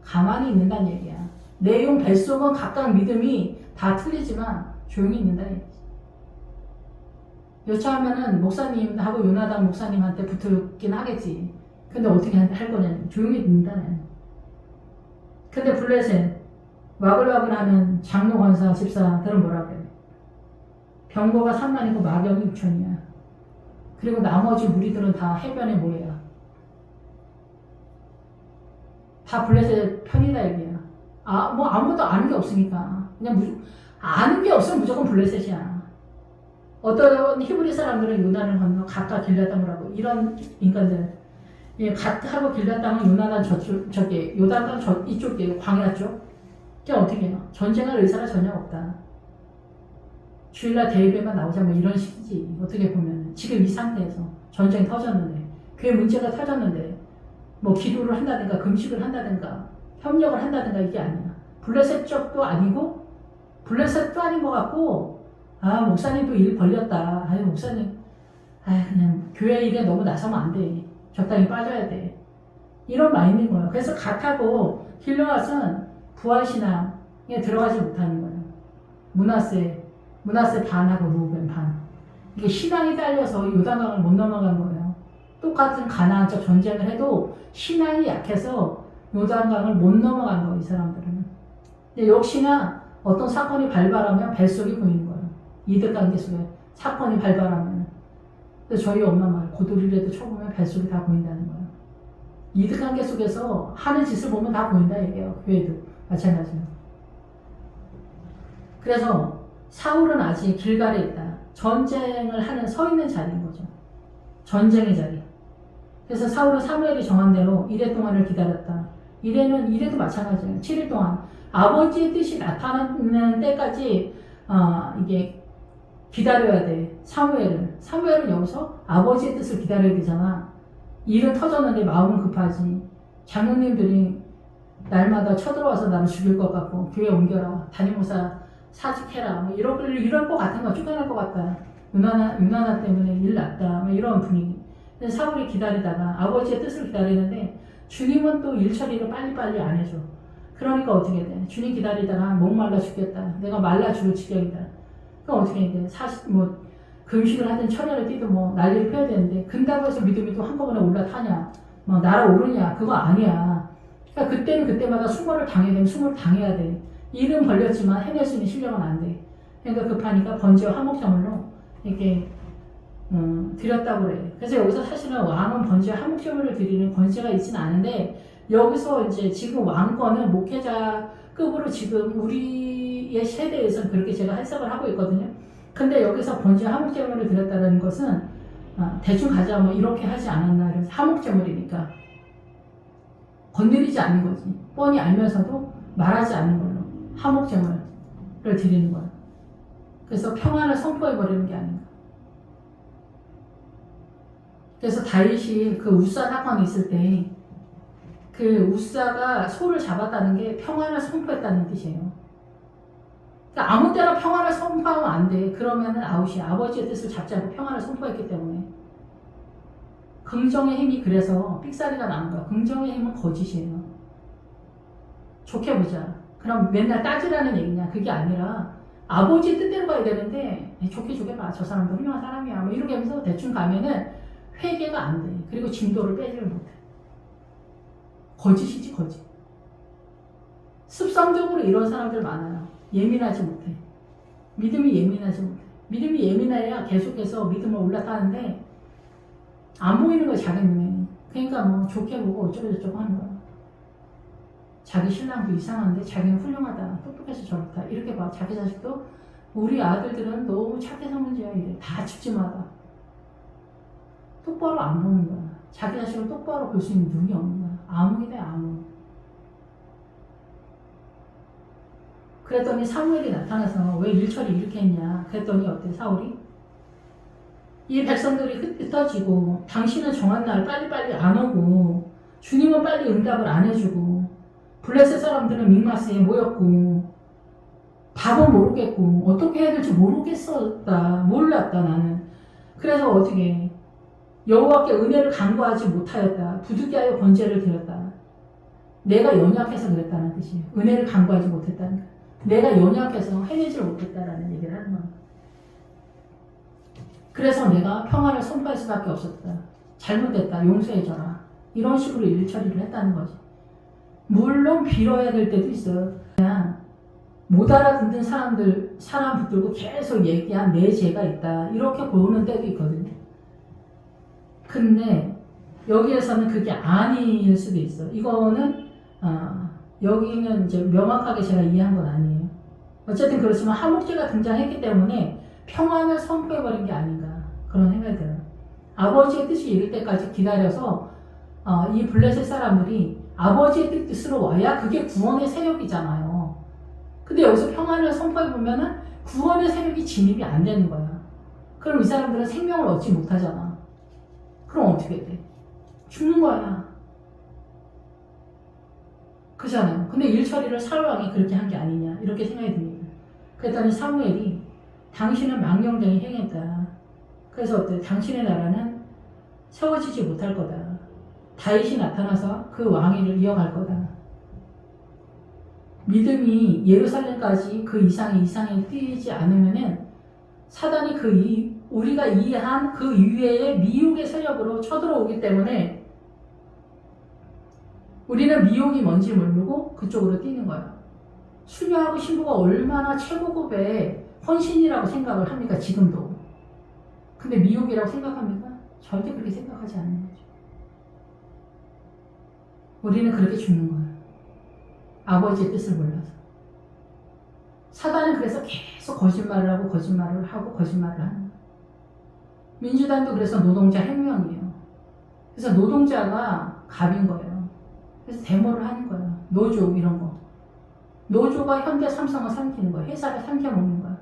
가만히 있는다는 얘기야. 내용 뱃속은 각각 믿음이 다 틀리지만 조용히 있는다는 얘기지. 여차하면은 목사님하고 요나단 목사님한테 붙을긴 하겠지. 근데 어떻게 할 거냐. 조용히 있는다는. 근데 블레셋 와글와글하는 장로 권사 집사들은 뭐라 그래? 병거가 3만이고 마병이 6천이야. 그리고 나머지 무리들은 다 해변에 모여요. 다 블레셋 편이다 얘기야. 뭐 아무도 아는 게 없으니까. 그냥 아는 게 없으면 무조건 블레셋이야. 어떤 히브리 사람들은 요단을 건너 갓과 길앗 땅을 하고 이런 인간들. 갓하고 길앗 땅은 요나단 저쪽에 요단강 이쪽에 광야 쪽. 그게 어떻게 해요? 전쟁할 의사가 전혀 없다. 주일날 대회만 나오자 뭐 이런 식이지. 어떻게 보면 지금 이 상태에서 전쟁이 터졌는데 교회 문제가 터졌는데 뭐 기도를 한다든가 금식을 한다든가 협력을 한다든가 이게 아니야. 블레셋 쪽도 아니고 블레셋도 아닌 것 같고 목사님도 일 벌렸다. 목사님 그냥 교회 일에 너무 나서면 안 돼. 적당히 빠져야 돼. 이런 마인드인 거예요. 그래서 갓하고 길르앗은 부활신앙에 들어가지 못하는 거예요. 문하세 반하고 루벤 반. 이게 신앙이 딸려서 요단강을 못 넘어간 거예요. 똑같은 가나안적 전쟁을 해도 신앙이 약해서 요단강을 못 넘어간 거예요. 이 사람들은. 근데 역시나 어떤 사건이 발발하면 뱃속이 보이는 거예요. 이득관계 속에 사건이 발발하면. 그래서 저희 엄마 말 고도리라도 쳐보면 뱃속이 다 보인다는 거예요. 이득관계 속에서 하는 짓을 보면 다 보인다 얘기해요. 교회도 마찬가지예요. 그래서 사울은 아직 길갈에 있다. 전쟁을 하는 서 있는 자리인 거죠. 전쟁의 자리. 그래서 사울은 사무엘이 정한 대로 이래 동안을 기다렸다. 이래도 마찬가지예요. 7일 동안 아버지의 뜻이 나타나는 때까지 이게 기다려야 돼. 사무엘은 여기서 아버지의 뜻을 기다려야 되잖아. 일은 터졌는데 마음은 급하지. 장로님들이 날마다 쳐들어와서 나를 죽일 것 같고 교회 옮겨라. 담임목사 사직해라. 뭐 이럴 것 같은 거 쫓겨날 것 같다. 유나나 때문에 일 났다. 뭐 이런 분위기. 근데 사울이 기다리다가 아버지의 뜻을 기다리는데 주님은 또 일 처리를 빨리빨리 안 해줘. 그러니까 어떻게 돼? 주님 기다리다가 목말라 죽겠다. 내가 말라 죽을 지경이다. 그럼 어떻게 돼? 금식을 하든 철야를 뛰든 뭐 난리를 펴야 되는데 근다고 해서 믿음이 또 한꺼번에 올라타냐? 뭐 날아오르냐? 그거 아니야. 그러니까 그때는 그때마다 수모를 당해야 되면 수모를 당해야 돼. 일은 벌렸지만 해낼 수 있는 실력은 안 돼. 그러니까 급하니까 번제와 화목제물로 이렇게 드렸다고 그래. 그래서 여기서 사실은 왕은 번제 한목제물을 드리는 권세가 있지는 않은데 여기서 이제 지금 왕권은 목회자급으로 지금 우리의 세대에서는 그렇게 제가 해석을 하고 있거든요. 근데 여기서 번제 한목제물을 드렸다는 것은 대충 가자 뭐 이렇게 하지 않았나. 그래서 한목제물이니까 건드리지 않는 거지. 뻔히 알면서도 말하지 않는 걸로 한목제물을 드리는 거야. 그래서 평안을 선포해버리는 게 아닌가. 그래서 다윗이 그 우사 사건이 있을 때 그 우사가 소를 잡았다는 게 평안을 선포했다는 뜻이에요. 그러니까 아무 때나 평안을 선포하면 안 돼. 그러면은 아웃이야. 아버지의 뜻을 잡지 않고 평안을 선포했기 때문에. 긍정의 힘이 그래서 삑사리가 나는 거야. 긍정의 힘은 거짓이에요. 좋게 보자. 그럼 맨날 따지라는 얘기냐? 그게 아니라 아버지의 뜻대로 가야 되는데 좋게 봐. 저 사람도 훌륭한 사람이야. 뭐 이렇게 하면서 대충 가면은 회개가 안 돼. 그리고 진도를 빼지를 못해. 거짓이지 거짓. 습성적으로 이런 사람들 많아요. 예민하지 못해. 믿음이 예민하지 못해. 믿음이 예민해야 계속해서 믿음을 올라타는데 안 보이는 거야 자기 눈에. 그러니까 뭐 좋게 보고 어쩌고저쩌고 하는 거야. 자기 신랑도 이상한데 자기는 훌륭하다. 똑똑해서 저렇다. 이렇게 봐. 자기 자식도 우리 아들들은 너무 착해서 문제야. 이래. 다 집집마다. 똑바로 안 보는 거야. 자기 자식을 똑바로 볼 수 있는 눈이 없는 거야. 암흑이다 암흑. 그랬더니 사무엘이 나타나서 왜 일처리 이렇게 했냐. 그랬더니 어때 사울이? 이 백성들이 흩어지고 당신은 정한 날 빨리빨리 안 오고 주님은 빨리 응답을 안 해주고 블레셋 사람들은 믹마스에 모였고 답은 모르겠고 어떻게 해야 될지 모르겠었다. 몰랐다 나는. 그래서 어떻게 여호와께 은혜를 간구하지 못하였다. 부득이하여 번제를 드렸다. 내가 연약해서 그랬다는 뜻이에요. 은혜를 간구하지 못했다는 거야. 내가 연약해서 해내지를 못했다라는 얘기를 하는 거야. 그래서 내가 평화를 선포할 수밖에 없었다. 잘못됐다. 용서해줘라. 이런 식으로 일 처리를 했다는 거지. 물론 빌어야 될 때도 있어요. 그냥 못 알아듣는 사람 붙들고 계속 얘기한 내 죄가 있다. 이렇게 보는 때도 있거든요. 근데 여기에서는 그게 아닐 수도 있어. 이거는 여기는 이제 명확하게 제가 이해한 건 아니에요. 어쨌든 그렇지만 한목제가 등장했기 때문에 평안을 선포해버린 게 아닌가 그런 생각이 들어요. 아버지의 뜻이 이를 때까지 기다려서 이 블레셋 사람들이 아버지의 뜻으로 와야 그게 구원의 세력이잖아요. 근데 여기서 평안을 선포해보면은 구원의 세력이 진입이 안 되는 거야. 그럼 이 사람들은 생명을 얻지 못하잖아. 그럼 어떻게 돼? 죽는 거야. 그잖아요. 근데 일 처리를 사울 왕이 그렇게 한 게 아니냐 이렇게 생각이 듭니다. 그랬더니 사무엘이 당신은 망령되이 행했다. 그래서 어때? 당신의 나라는 세워지지 못할 거다. 다윗이 나타나서 그 왕위를 이어갈 거다. 믿음이 예루살렘까지 그 이상에 뛰지 않으면은 사단이 우리가 이해한 그 이외의 미혹의 세력으로 쳐들어오기 때문에 우리는 미혹이 뭔지 모르고 그쪽으로 뛰는 거야. 수녀하고 신부가 얼마나 최고급의 헌신이라고 생각을 합니까? 지금도. 근데 미혹이라고 생각합니까? 절대 그렇게 생각하지 않는 거죠. 우리는 그렇게 죽는 거야. 아버지의 뜻을 몰라서. 사단은 그래서 계속 거짓말을 하고 거짓말을 하는 거야. 민주당도 그래서 노동자 혁명이에요. 그래서 노동자가 갑인 거예요. 그래서 데모를 하는 거예요. 노조 이런 거. 노조가 현대 삼성을 삼키는 거예요. 회사를 삼켜먹는 거예요.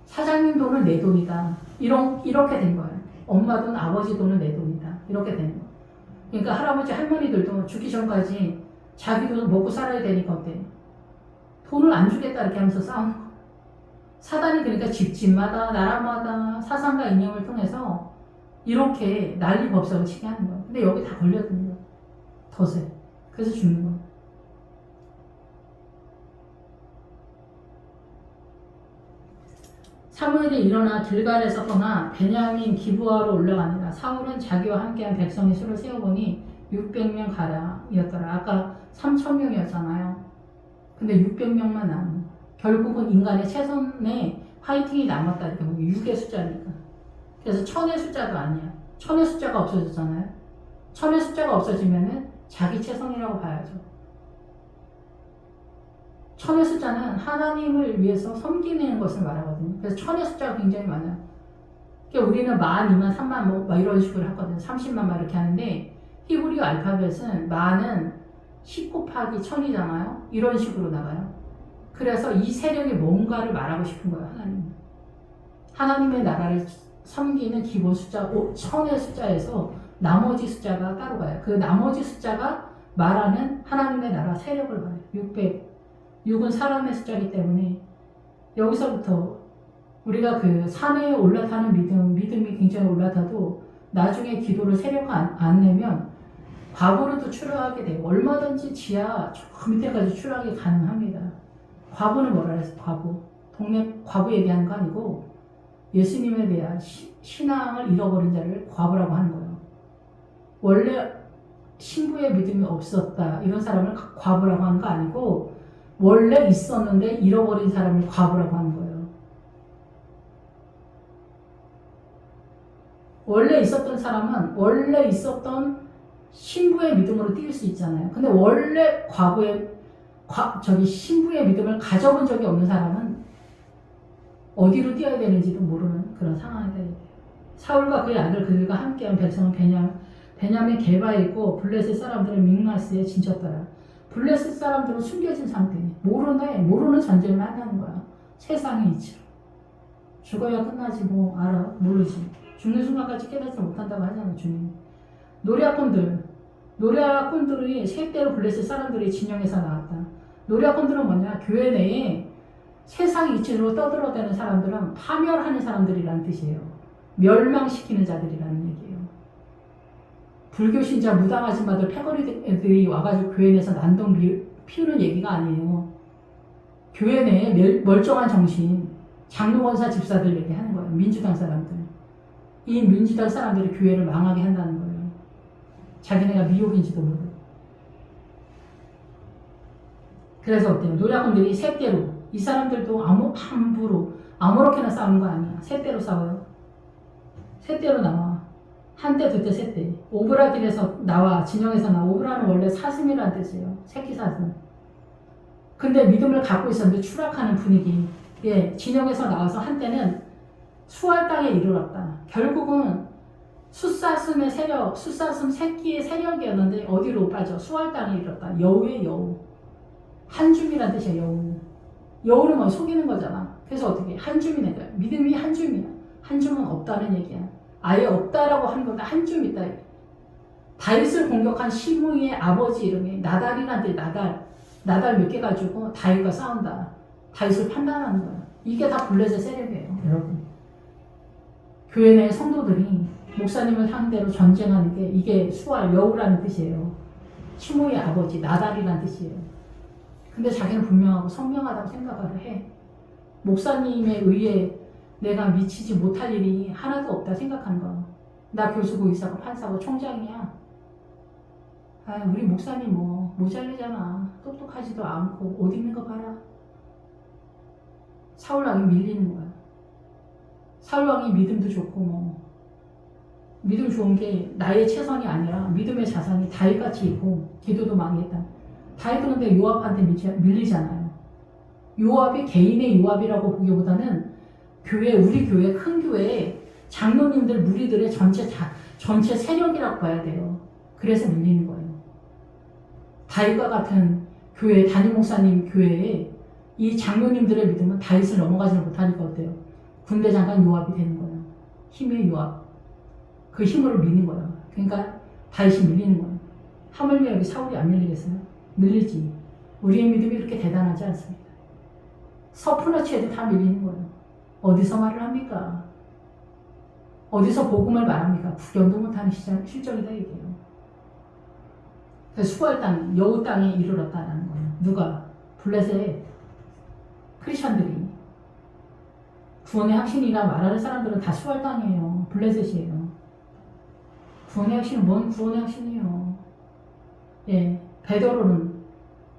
사장님 돈은 내 돈이다. 이렇게 된 거예요. 엄마 돈, 아버지 돈은 내 돈이다. 이렇게 되는 거예요. 그러니까 할아버지, 할머니들도 죽기 전까지 자기도 먹고 살아야 되니까 어때? 돈을 안 주겠다 이렇게 하면서 싸우는 거예요. 사단이 그러니까 집집마다 나라마다 사상과 이념을 통해서 이렇게 난리법석을 치게 하는 거예요. 근데 여기 다 걸려드는 거예요. 덫에. 그래서 죽는 거예요. 사무엘이 일어나 길갈에서 떠나 베냐민 기브아로 올라가니라. 사울은 자기와 함께한 백성의 수를 세어보니 600명 가량이었더라. 아까 3,000명이었잖아요. 근데 600명만 남은. 결국은 인간의 최선의 화이팅이 남았다. 이렇게 보면 6의 숫자니까. 그래서 천의 숫자도 아니야. 천의 숫자가 없어졌잖아요. 천의 숫자가 없어지면은 자기 체성이라고 봐야죠. 천의 숫자는 하나님을 위해서 섬기는 것을 말하거든요. 그래서 천의 숫자가 굉장히 많아요. 그러니까 우리는 만, 2만, 3만 뭐 이런 식으로 하거든요. 30만 막 이렇게 하는데 히브리 알파벳은 만은 10 곱하기 1000이잖아요. 이런 식으로 나가요. 그래서 이 세력이 뭔가를 말하고 싶은 거예요. 하나님의 나라를 섬기는 기본 숫자 1000의 숫자에서 나머지 숫자가 따로 가요. 그 나머지 숫자가 말하는 하나님의 나라 세력을 말해요. 600. 6은 사람의 숫자이기 때문에 여기서부터 우리가 그 산에 올라타는 믿음이 굉장히 올라타도 나중에 기도를 세력 안 내면 과부로도 추락하게 돼요. 얼마든지 지하 저 밑에까지 추락이 가능합니다. 과부는 뭐라 그랬어요? 과부. 동네 과부 얘기하는 거 아니고 예수님에 대한 신앙을 잃어버린 자를 과부라고 하는 거예요. 원래 신부의 믿음이 없었다 이런 사람을 과부라고 하는 거 아니고 원래 있었는데 잃어버린 사람을 과부라고 하는 거예요. 원래 있었던 사람은 원래 있었던 신부의 믿음으로 뛸 수 있잖아요. 근데 원래 신부의 믿음을 가져본 적이 없는 사람은 어디로 뛰어야 되는지도 모르는 그런 상황이 돼요. 사울과 그의 아들 그들과 함께한 백성은 베냐민 게바이고 블레셋 사람들은 믹마스에 진쳤더라. 블레셋 사람들은 숨겨진 상태. 모르는 전쟁을 한다는 거야. 세상의 이치로. 죽어야 끝나지 뭐 알아 모르지. 죽는 순간까지 깨닫지 못한다고 하잖아 주님. 노략꾼들이 셋대로 블레셋 사람들이 진영에서 나왔다. 노략꾼들은 뭐냐? 교회 내에 세상 이치로 떠들어대는 사람들은 파멸하는 사람들이라는 뜻이에요. 멸망시키는 자들이라는 얘기예요. 불교 신자 무당 아줌마들 패거리들이 와가지고 교회 내에서 난동 피우는 얘기가 아니에요. 교회 내에 멀쩡한 정신, 장로권사 집사들 얘기하는 거예요. 민주당 사람들. 이 민주당 사람들이 교회를 망하게 한다는 거예요. 자기네가 미혹인지도 모르고. 그래서 어때요? 노략꾼들이 셋대로 이 사람들도 함부로 아무렇게나 싸우는 거 아니야. 셋대로 싸워요. 셋대로 나와. 한대, 두대, 셋대. 오브라길에서 나와. 진영에서 나와. 오브라는 원래 사슴이라는 뜻이에요. 새끼 사슴. 근데 믿음을 갖고 있었는데 추락하는 분위기. 예, 진영에서 나와서 한때는 수알 땅에 이르렀다. 결국은 숫사슴의 세력, 숫사슴 새끼의 세력이었는데 어디로 빠져? 수알 땅에 이르렀다. 여우의 여우. 한줌이란 뜻이야, 여우. 여우는 뭐 속이는 거잖아. 그래서 어떻게? 한줌이네. 믿음이 한줌이야. 한줌은 없다는 얘기야. 아예 없다라고 하는 건데 한줌 있다. 다윗을 공격한 시므이의 아버지 이름이 나달이란 뜻. 나달 몇 개 가지고 다윗과 싸운다. 다윗을 판단하는 거야. 이게 다 블레셋 세력이에요, 여러분. 교회 내 성도들이 목사님을 상대로 전쟁하는 게 이게 수알, 여우라는 뜻이에요. 시므이의 아버지, 나달이란 뜻이에요. 근데 자기는 분명하고 선명하다고 생각을 해. 목사님에 의해 내가 미치지 못할 일이 하나도 없다 생각하는 거야. 나 교수고 의사고 판사고 총장이야. 우리 목사님 뭐 모자르잖아. 똑똑하지도 않고 옷 입는 거 봐라. 사울왕이 밀리는 거야. 사울왕이 믿음도 좋고 뭐 믿음 좋은 게 나의 최선이 아니라 믿음의 자산이 다윗같이 있고 기도도 많이 했다. 다윗도 근데 요압한테 밀리잖아요. 요압이 개인의 요압이라고 보기보다는 우리 교회, 큰 교회에 장로님들, 무리들의 전체 세력이라고 봐야 돼요. 그래서 밀리는 거예요. 다윗과 같은 교회, 담임 목사님 교회에 이 장로님들의 믿음은 다윗을 넘어가지 못하니까 어때요? 군대 장관 요압이 되는 거예요. 힘의 요압. 그 힘으로 미는 거예요. 그러니까 다윗이 밀리는 거예요. 하물며 여기 사울이 안 밀리겠어요? 밀리지. 우리의 믿음이 그렇게 대단하지 않습니다. 서프너치에도 다 밀리는 거예요. 어디서 말을 합니까? 어디서 복음을 말합니까? 구경도 못하는 실정이다 이게요. 그래서 수월 땅, 여우 땅에 이르렀다는 거예요. 누가? 블레셋 크리스천들이. 구원의 확신이라 말하는 사람들은 다 수월 땅이에요. 블레셋이에요. 구원의 확신은 뭔 구원의 확신이에요. 예, 베드로는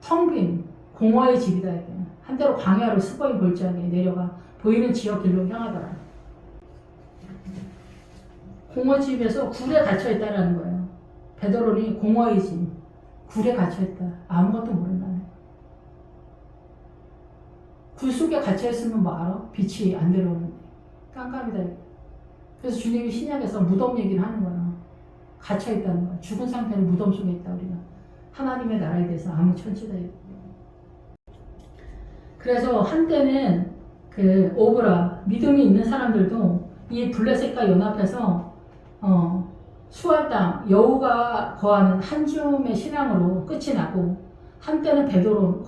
텅 빈 공허의 집이다 이게. 한때로 광야로 스고이 볼지하게 내려가 보이는 지역 길로 향하더라. 공허의 집에서 굴에 갇혀 있다라는 거예요. 베드로는 공허의 집, 굴에 갇혀 있다. 아무것도 모른다는 거예요. 굴 속에 갇혀 있으면 뭐 알아? 빛이 안 들어오는데 깜깜이다. 그래서 주님이 신약에서 무덤 얘기를 하는 거예요. 갇혀 있다는 거예요. 죽은 상태로 무덤 속에 있다. 우리가 하나님의 나라에 대해서 아무 천치다. 그래서 한때는 그 오브라 믿음이 있는 사람들도 이 블레셋과 연합해서 수할 땅 여호가 거하는 한줌의 신앙으로 끝이 나고, 한때는 베드로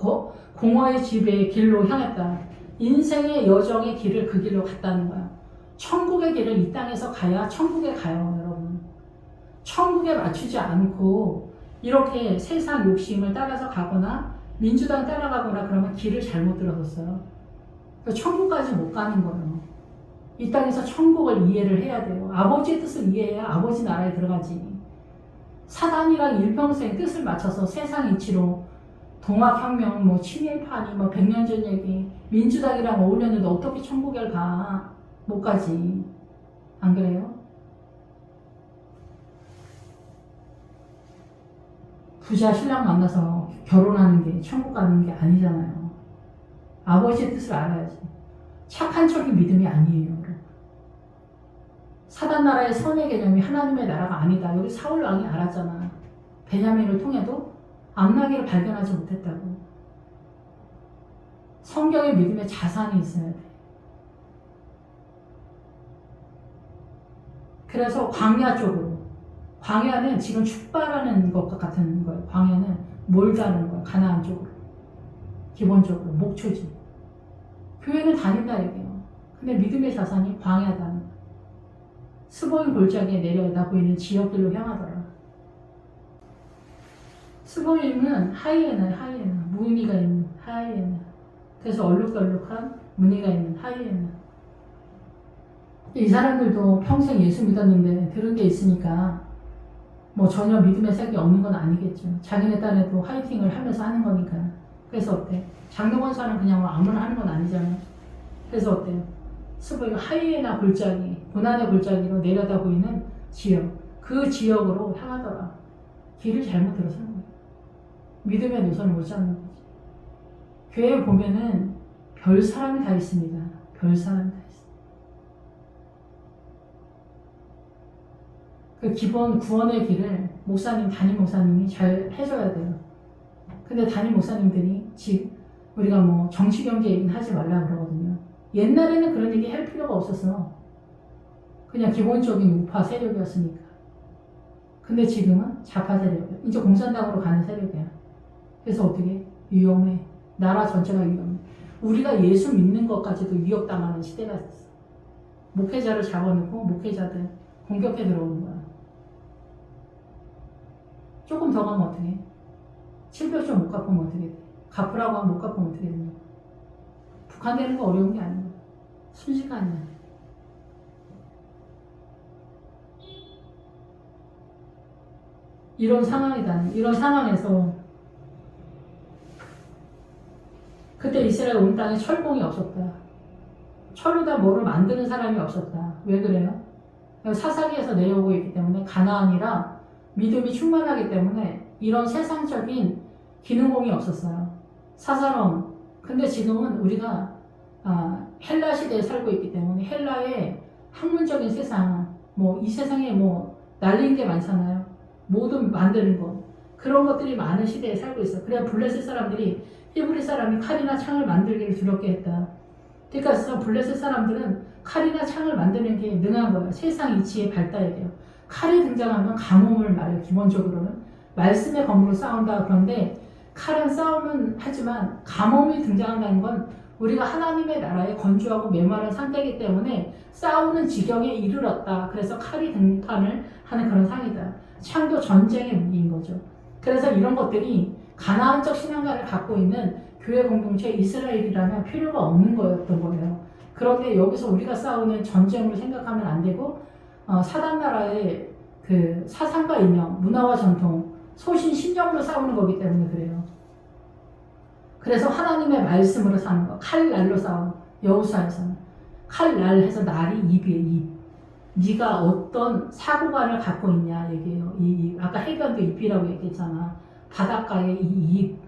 공허의 집의 길로 향했다. 인생의 여정의 길을 그 길로 갔다는 거야. 천국의 길을 이 땅에서 가야 천국에 가요, 여러분. 천국에 맞추지 않고 이렇게 세상 욕심을 따라서 가거나 민주당 따라가거나 그러면 길을 잘못 들어섰어요. 천국까지 못 가는 거예요. 이 땅에서 천국을 이해를 해야 돼요. 아버지의 뜻을 이해해야 아버지 나라에 들어가지. 사단이랑 일평생 뜻을 맞춰서 세상 이치로 동학혁명, 뭐 친일파니, 뭐 100년 전 얘기, 민주당이랑 어울렸는데 어떻게 천국에 가? 못 가지. 안 그래요? 부자 신랑 만나서 결혼하는 게 천국 가는 게 아니잖아요. 아버지의 뜻을 알아야지. 착한 척이 믿음이 아니에요. 사단 나라의 선의 개념이 하나님의 나라가 아니다. 여기 사울 왕이 알았잖아. 베냐민을 통해도 암나기를 발견하지 못했다고. 성경의 믿음에 자산이 있어야 돼. 그래서 광야 쪽으로. 광야는 지금 축발하는 것과 같은 거예요. 광야는 몰다는 거예요. 가나안 쪽으로. 기본적으로 목초지. 교회는 다닌다 얘기예요. 근데 믿음의 자산이 광야다는 거예요. 스보임 골짜기에 내려다 보이는 지역들로 향하더라. 스보임은 하이에나, 무늬가 있는 하이에나. 그래서 얼룩덜룩한 무늬가 있는 하이에나. 이 사람들도 평생 예수 믿었는데 들은 게 있으니까 뭐 전혀 믿음의 색이 없는 건 아니겠죠. 자기네 딴에도 화이팅을 하면서 하는 거니까. 그래서 어때? 장로권사는 그냥 아무나 하는 건 아니잖아요. 그래서 어때요? 스보임 하이에나 골짜기, 고난의 골짜기로 내려다 보이는 지역, 그 지역으로 향하더라. 길을 잘못 들어서는 거예요. 믿음의 노선을 못 잡는 거지. 교회에 보면은 별 사람이 다 있습니다. 별 사람이 다 있습니다. 그 기본 구원의 길을 담임 목사님이 잘 해줘야 돼요. 근데 담임 목사님들이 우리가 뭐 정치 경제 얘기는 하지 말라 그러거든요. 옛날에는 그런 얘기 할 필요가 없었어. 그냥 기본적인 우파 세력이었으니까. 근데 지금은 좌파 세력이야. 이제 공산당으로 가는 세력이야. 그래서 어떻게? 위험해. 나라 전체가 위험해. 우리가 예수 믿는 것까지도 위협당하는 시대가 됐어. 목회자를 잡아놓고 목회자들 공격해 들어오는 거야. 조금 더 가면 어떻게 해? 700조 못 갚으면 어떻게 돼? 갚으라고 하면 못 갚으면 어떻게 되냐? 북한 되는 거 어려운 게 아니야. 순식간이야. 이런 상황이다. 이런 상황에서 그때 이스라엘 온 땅에 철공이 없었다. 철로다 뭐를 만드는 사람이 없었다. 왜 그래요? 사사기에서 내려오고 있기 때문에 가나안이라 믿음이 충만하기 때문에 이런 세상적인 기능공이 없었어요. 사사로움. 근데 지금은 우리가 헬라 시대에 살고 있기 때문에 헬라의 학문적인 세상, 뭐 이 세상에 뭐 날린 게 많잖아요. 모든 만드는 거. 그런 것들이 많은 시대에 살고 있어. 그래야 블레셋 사람들이 히브리 사람이 칼이나 창을 만들기를 두렵게 했다. 그러니까 블레셋 사람들은 칼이나 창을 만드는 게 능한 거예요. 세상 이치의 발달이에요. 칼이 등장하면 가뭄을 말해요. 기본적으로는. 말씀의 검으로 싸운다. 그런데 칼은 싸움은 하지만 가뭄이 등장한다는 건 우리가 하나님의 나라에 건조하고 메마른 상태이기 때문에 싸우는 지경에 이르렀다. 그래서 칼이 등판을 하는 그런 상이다. 창도 전쟁의 무기인 거죠. 그래서 이런 것들이 가나안적 신앙가를 갖고 있는 교회 공동체 이스라엘이라면 필요가 없는 거였던 거예요. 그런데 여기서 우리가 싸우는 전쟁으로 생각하면 안 되고 사단 나라의 그 사상과 이념, 문화와 전통, 소신, 신념으로 싸우는 거기 때문에 그래요. 그래서 하나님의 말씀으로 사는 거. 칼날로 싸워. 여호수아에서는 칼날 해서 날이 입이에요. 입. 네가 어떤 사고관을 갖고 있냐 얘기해요. 아까 해변도 잎이라고 얘기했잖아. 바닷가의 이 잎,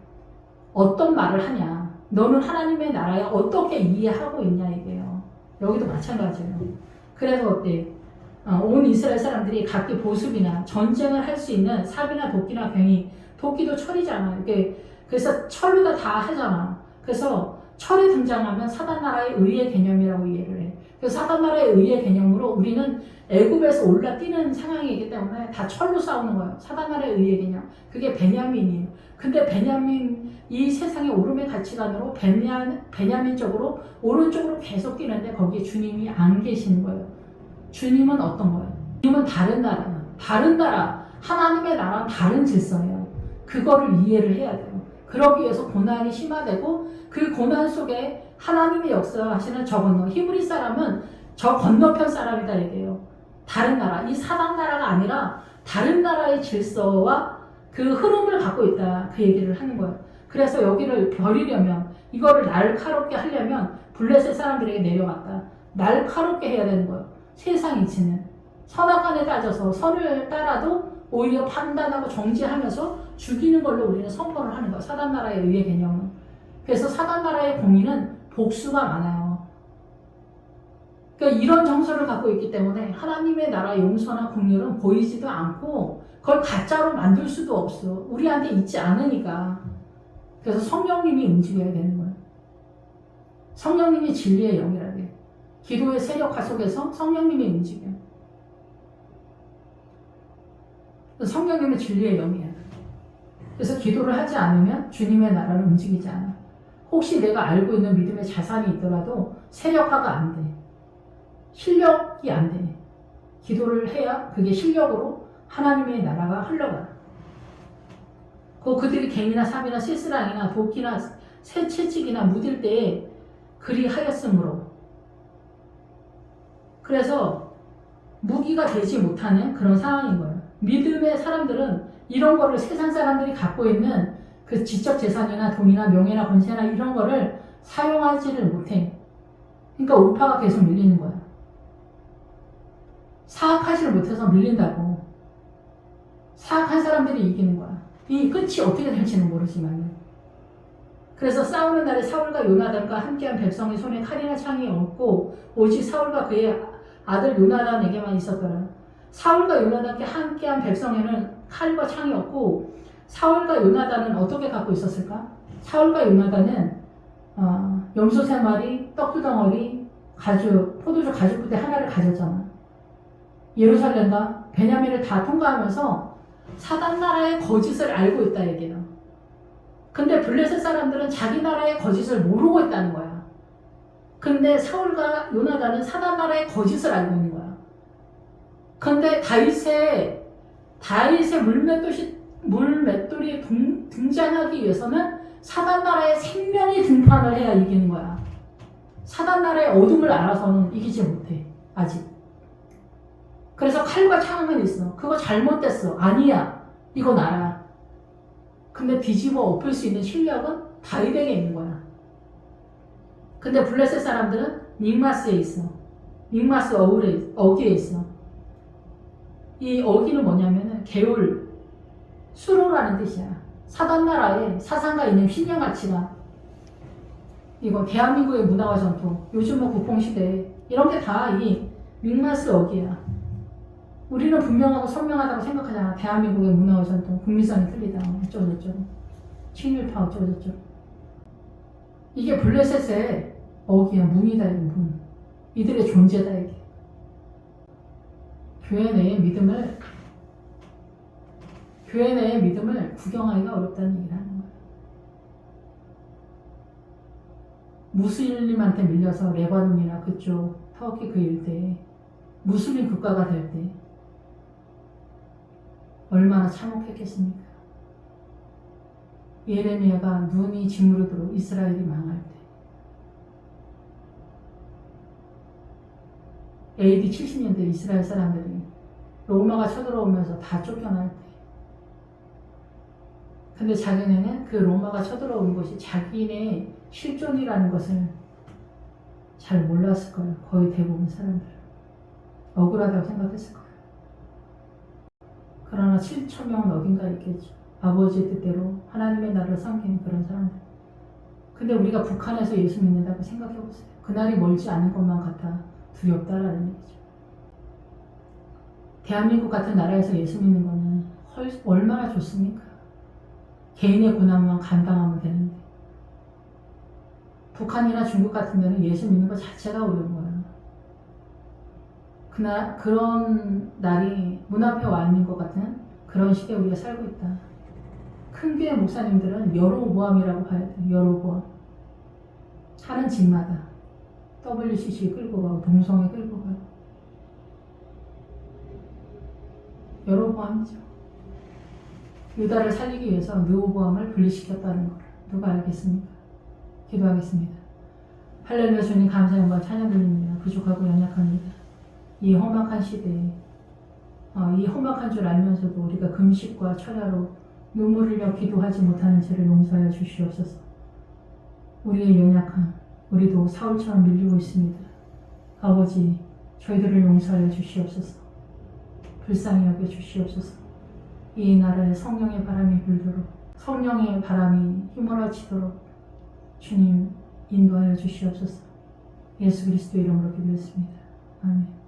어떤 말을 하냐. 너는 하나님의 나라에 어떻게 이해하고 있냐 얘기해요. 여기도 마찬가지예요. 그래서 어때? 온 이스라엘 사람들이 각기 보습이나 전쟁을 할 수 있는 삽이나 도끼나 괭이, 도끼도 철이잖아. 그래서 철로 다 하잖아. 그래서 철이 등장하면 사단나라의 의의 개념이라고 이해를 해. 그래서 사단나라의 의의 개념으로 우리는 애굽에서 올라뛰는 상황이기 때문에 다 철로 싸우는 거예요. 사단나라의 의의 개념. 그게 베냐민이에요. 근데 베냐민, 이 세상의 오름의 가치관으로 베냐민적으로 오른쪽으로 계속 뛰는데 거기에 주님이 안 계시는 거예요. 주님은 어떤 거예요? 주님은 다른 나라예요. 다른 나라, 하나님의 나라는 다른 질서예요. 그거를 이해를 해야 돼요. 그러기 위해서 고난이 심화되고 그 고난 속에 하나님의 역사하시는 저 건너, 히브리 사람은 저 건너편 사람이다 얘기해요. 다른 나라, 이 사단 나라가 아니라 다른 나라의 질서와 그 흐름을 갖고 있다, 그 얘기를 하는 거예요. 그래서 여기를 버리려면, 이거를 날카롭게 하려면 블레셋 사람들에게 내려갔다. 날카롭게 해야 되는 거예요. 세상 이치는 선악간에 따져서 선을 따라도 오히려 판단하고 정지하면서 죽이는 걸로 우리는 선포를 하는 거예요. 사단나라의 의의 개념은. 그래서 사단나라의 공의는 복수가 많아요. 그러니까 이런 정서를 갖고 있기 때문에 하나님의 나라 용서나 긍휼은 보이지도 않고 그걸 가짜로 만들 수도 없어. 우리한테 있지 않으니까. 그래서 성령님이 움직여야 되는 거예요. 성령님이 진리의 영이라 돼. 기도의 세력화 속에서 성령님이 움직여요. 성령님은 진리의 영이에요. 그래서 기도를 하지 않으면 주님의 나라는 움직이지 않아. 혹시 내가 알고 있는 믿음의 자산이 있더라도 세력화가 안 돼. 실력이 안 돼. 기도를 해야 그게 실력으로 하나님의 나라가 흘러가요. 그들이 갱이나 삽이나 쓸쓸랑이나 도끼나 채찍이나 묻을 때에 그리하였으므로. 그래서 무기가 되지 못하는 그런 상황인 거예요. 믿음의 사람들은 이런 거를 세상 사람들이 갖고 있는 그 지적 재산이나 돈이나 명예나 권세나 이런 거를 사용하지를 못해. 그러니까 우파가 계속 밀리는 거야. 사악하지를 못해서 밀린다고. 사악한 사람들이 이기는 거야. 이 끝이 어떻게 될지는 모르지만. 그래서 싸우는 날에 사울과 요나단과 함께한 백성의 손에 칼이나 창이 없고 오직 사울과 그의 아들 요나단에게만 있었더라. 사울과 요나단께 함께한 백성에는 칼과 창이 없고 사울과 요나단은 어떻게 갖고 있었을까? 사울과 요나단은 염소 3마리, 떡두덩어리, 포도주 가죽 부대 하나를 가졌잖아. 예루살렘과 베냐민을 다 통과하면서 사단나라의 거짓을 알고 있다 얘기해요. 근데 블레셋 사람들은 자기 나라의 거짓을 모르고 있다는 거야. 근데 사울과 요나단은 사단나라의 거짓을 알고 있는 거야. 근데 다윗의 물맷돌이 등장하기 위해서는 사단나라의 생명이 등판을 해야 이기는 거야. 사단나라의 어둠을 알아서는 이기지 못해. 아직. 그래서 칼과 창은 있어. 그거 잘못됐어. 아니야. 이거 나야. 근데 뒤집어 엎을 수 있는 실력은 다윗에게 있는 거야. 근데 블레셋 사람들은 믹마스에 있어. 믹마스 어기에 있어. 이 어기는 뭐냐면은 개울, 수로라는 뜻이야. 사단나라의 사상가 있는 신념 가치가 이거 대한민국의 문화와 전통, 요즘 국뽕시대 이런 게 다 이 믹마스 어기야. 우리는 분명하고 선명하다고 생각하잖아. 대한민국의 문화와 전통, 국민성이 틀리다. 어쩌고저쩌고. 친일파 어쩌고저쩌고. 이게 블레셋의 어기야. 문이다. 문. 이들의 존재다. 이게. 교회 내의 믿음을 구경하기가 어렵다는 얘기를 하는 거예요. 무슬림한테 밀려서 레바논이나 그쪽 터키 그 일대에 무슬림 국가가 될 때 얼마나 참혹했겠습니까? 예레미야가 눈이 짓무르도록 이스라엘이 망할 때, AD 70년대 이스라엘 사람들이 로마가 쳐들어오면서 다 쫓겨날 때, 근데 자기네는 그 로마가 쳐들어온 것이 자기네 실존이라는 것을 잘 몰랐을 거예요. 거의 대부분 사람들은. 억울하다고 생각했을 거예요. 그러나 7천 명은 어딘가에 있겠죠. 아버지의 뜻대로 하나님의 나라를 섬기는 그런 사람들. 근데 우리가 북한에서 예수 믿는다고 생각해보세요. 그날이 멀지 않은 것만 같아 두렵다라는 얘기죠. 대한민국 같은 나라에서 예수 믿는 거는 얼마나 좋습니까? 개인의 고난만 감당하면 되는데 북한이나 중국 같은 데는 예수 믿는 것 자체가 어려운 거예요. 그런 날이 문 앞에 와 있는 것 같은 그런 시대에 우리가 살고 있다. 큰 교회 목사님들은 여로보암이라고 봐야 돼요. 여로보암. 하는 집마다 WCC 끌고 가고 동성애 끌고 가고 여로보암이죠. 유다를 살리기 위해서 르호보암을 분리시켰다는 걸 누가 알겠습니까? 기도하겠습니다. 할렐루야. 주님 감사 영광 찬양 드립니다. 부족하고 연약합니다. 이 험악한 시대에 이 험악한 줄 알면서도 우리가 금식과 철야로 눈물을 흘려 기도하지 못하는 죄를 용서하여 주시옵소서. 우리의 연약함, 우리도 사울처럼 밀리고 있습니다. 아버지, 저희들을 용서하여 주시옵소서. 불쌍히 여겨 주시옵소서. 이 나라에 성령의 바람이 불도록, 성령의 바람이 휘몰아치도록 주님 인도하여 주시옵소서. 예수 그리스도 이름으로 기도했습니다. 아멘.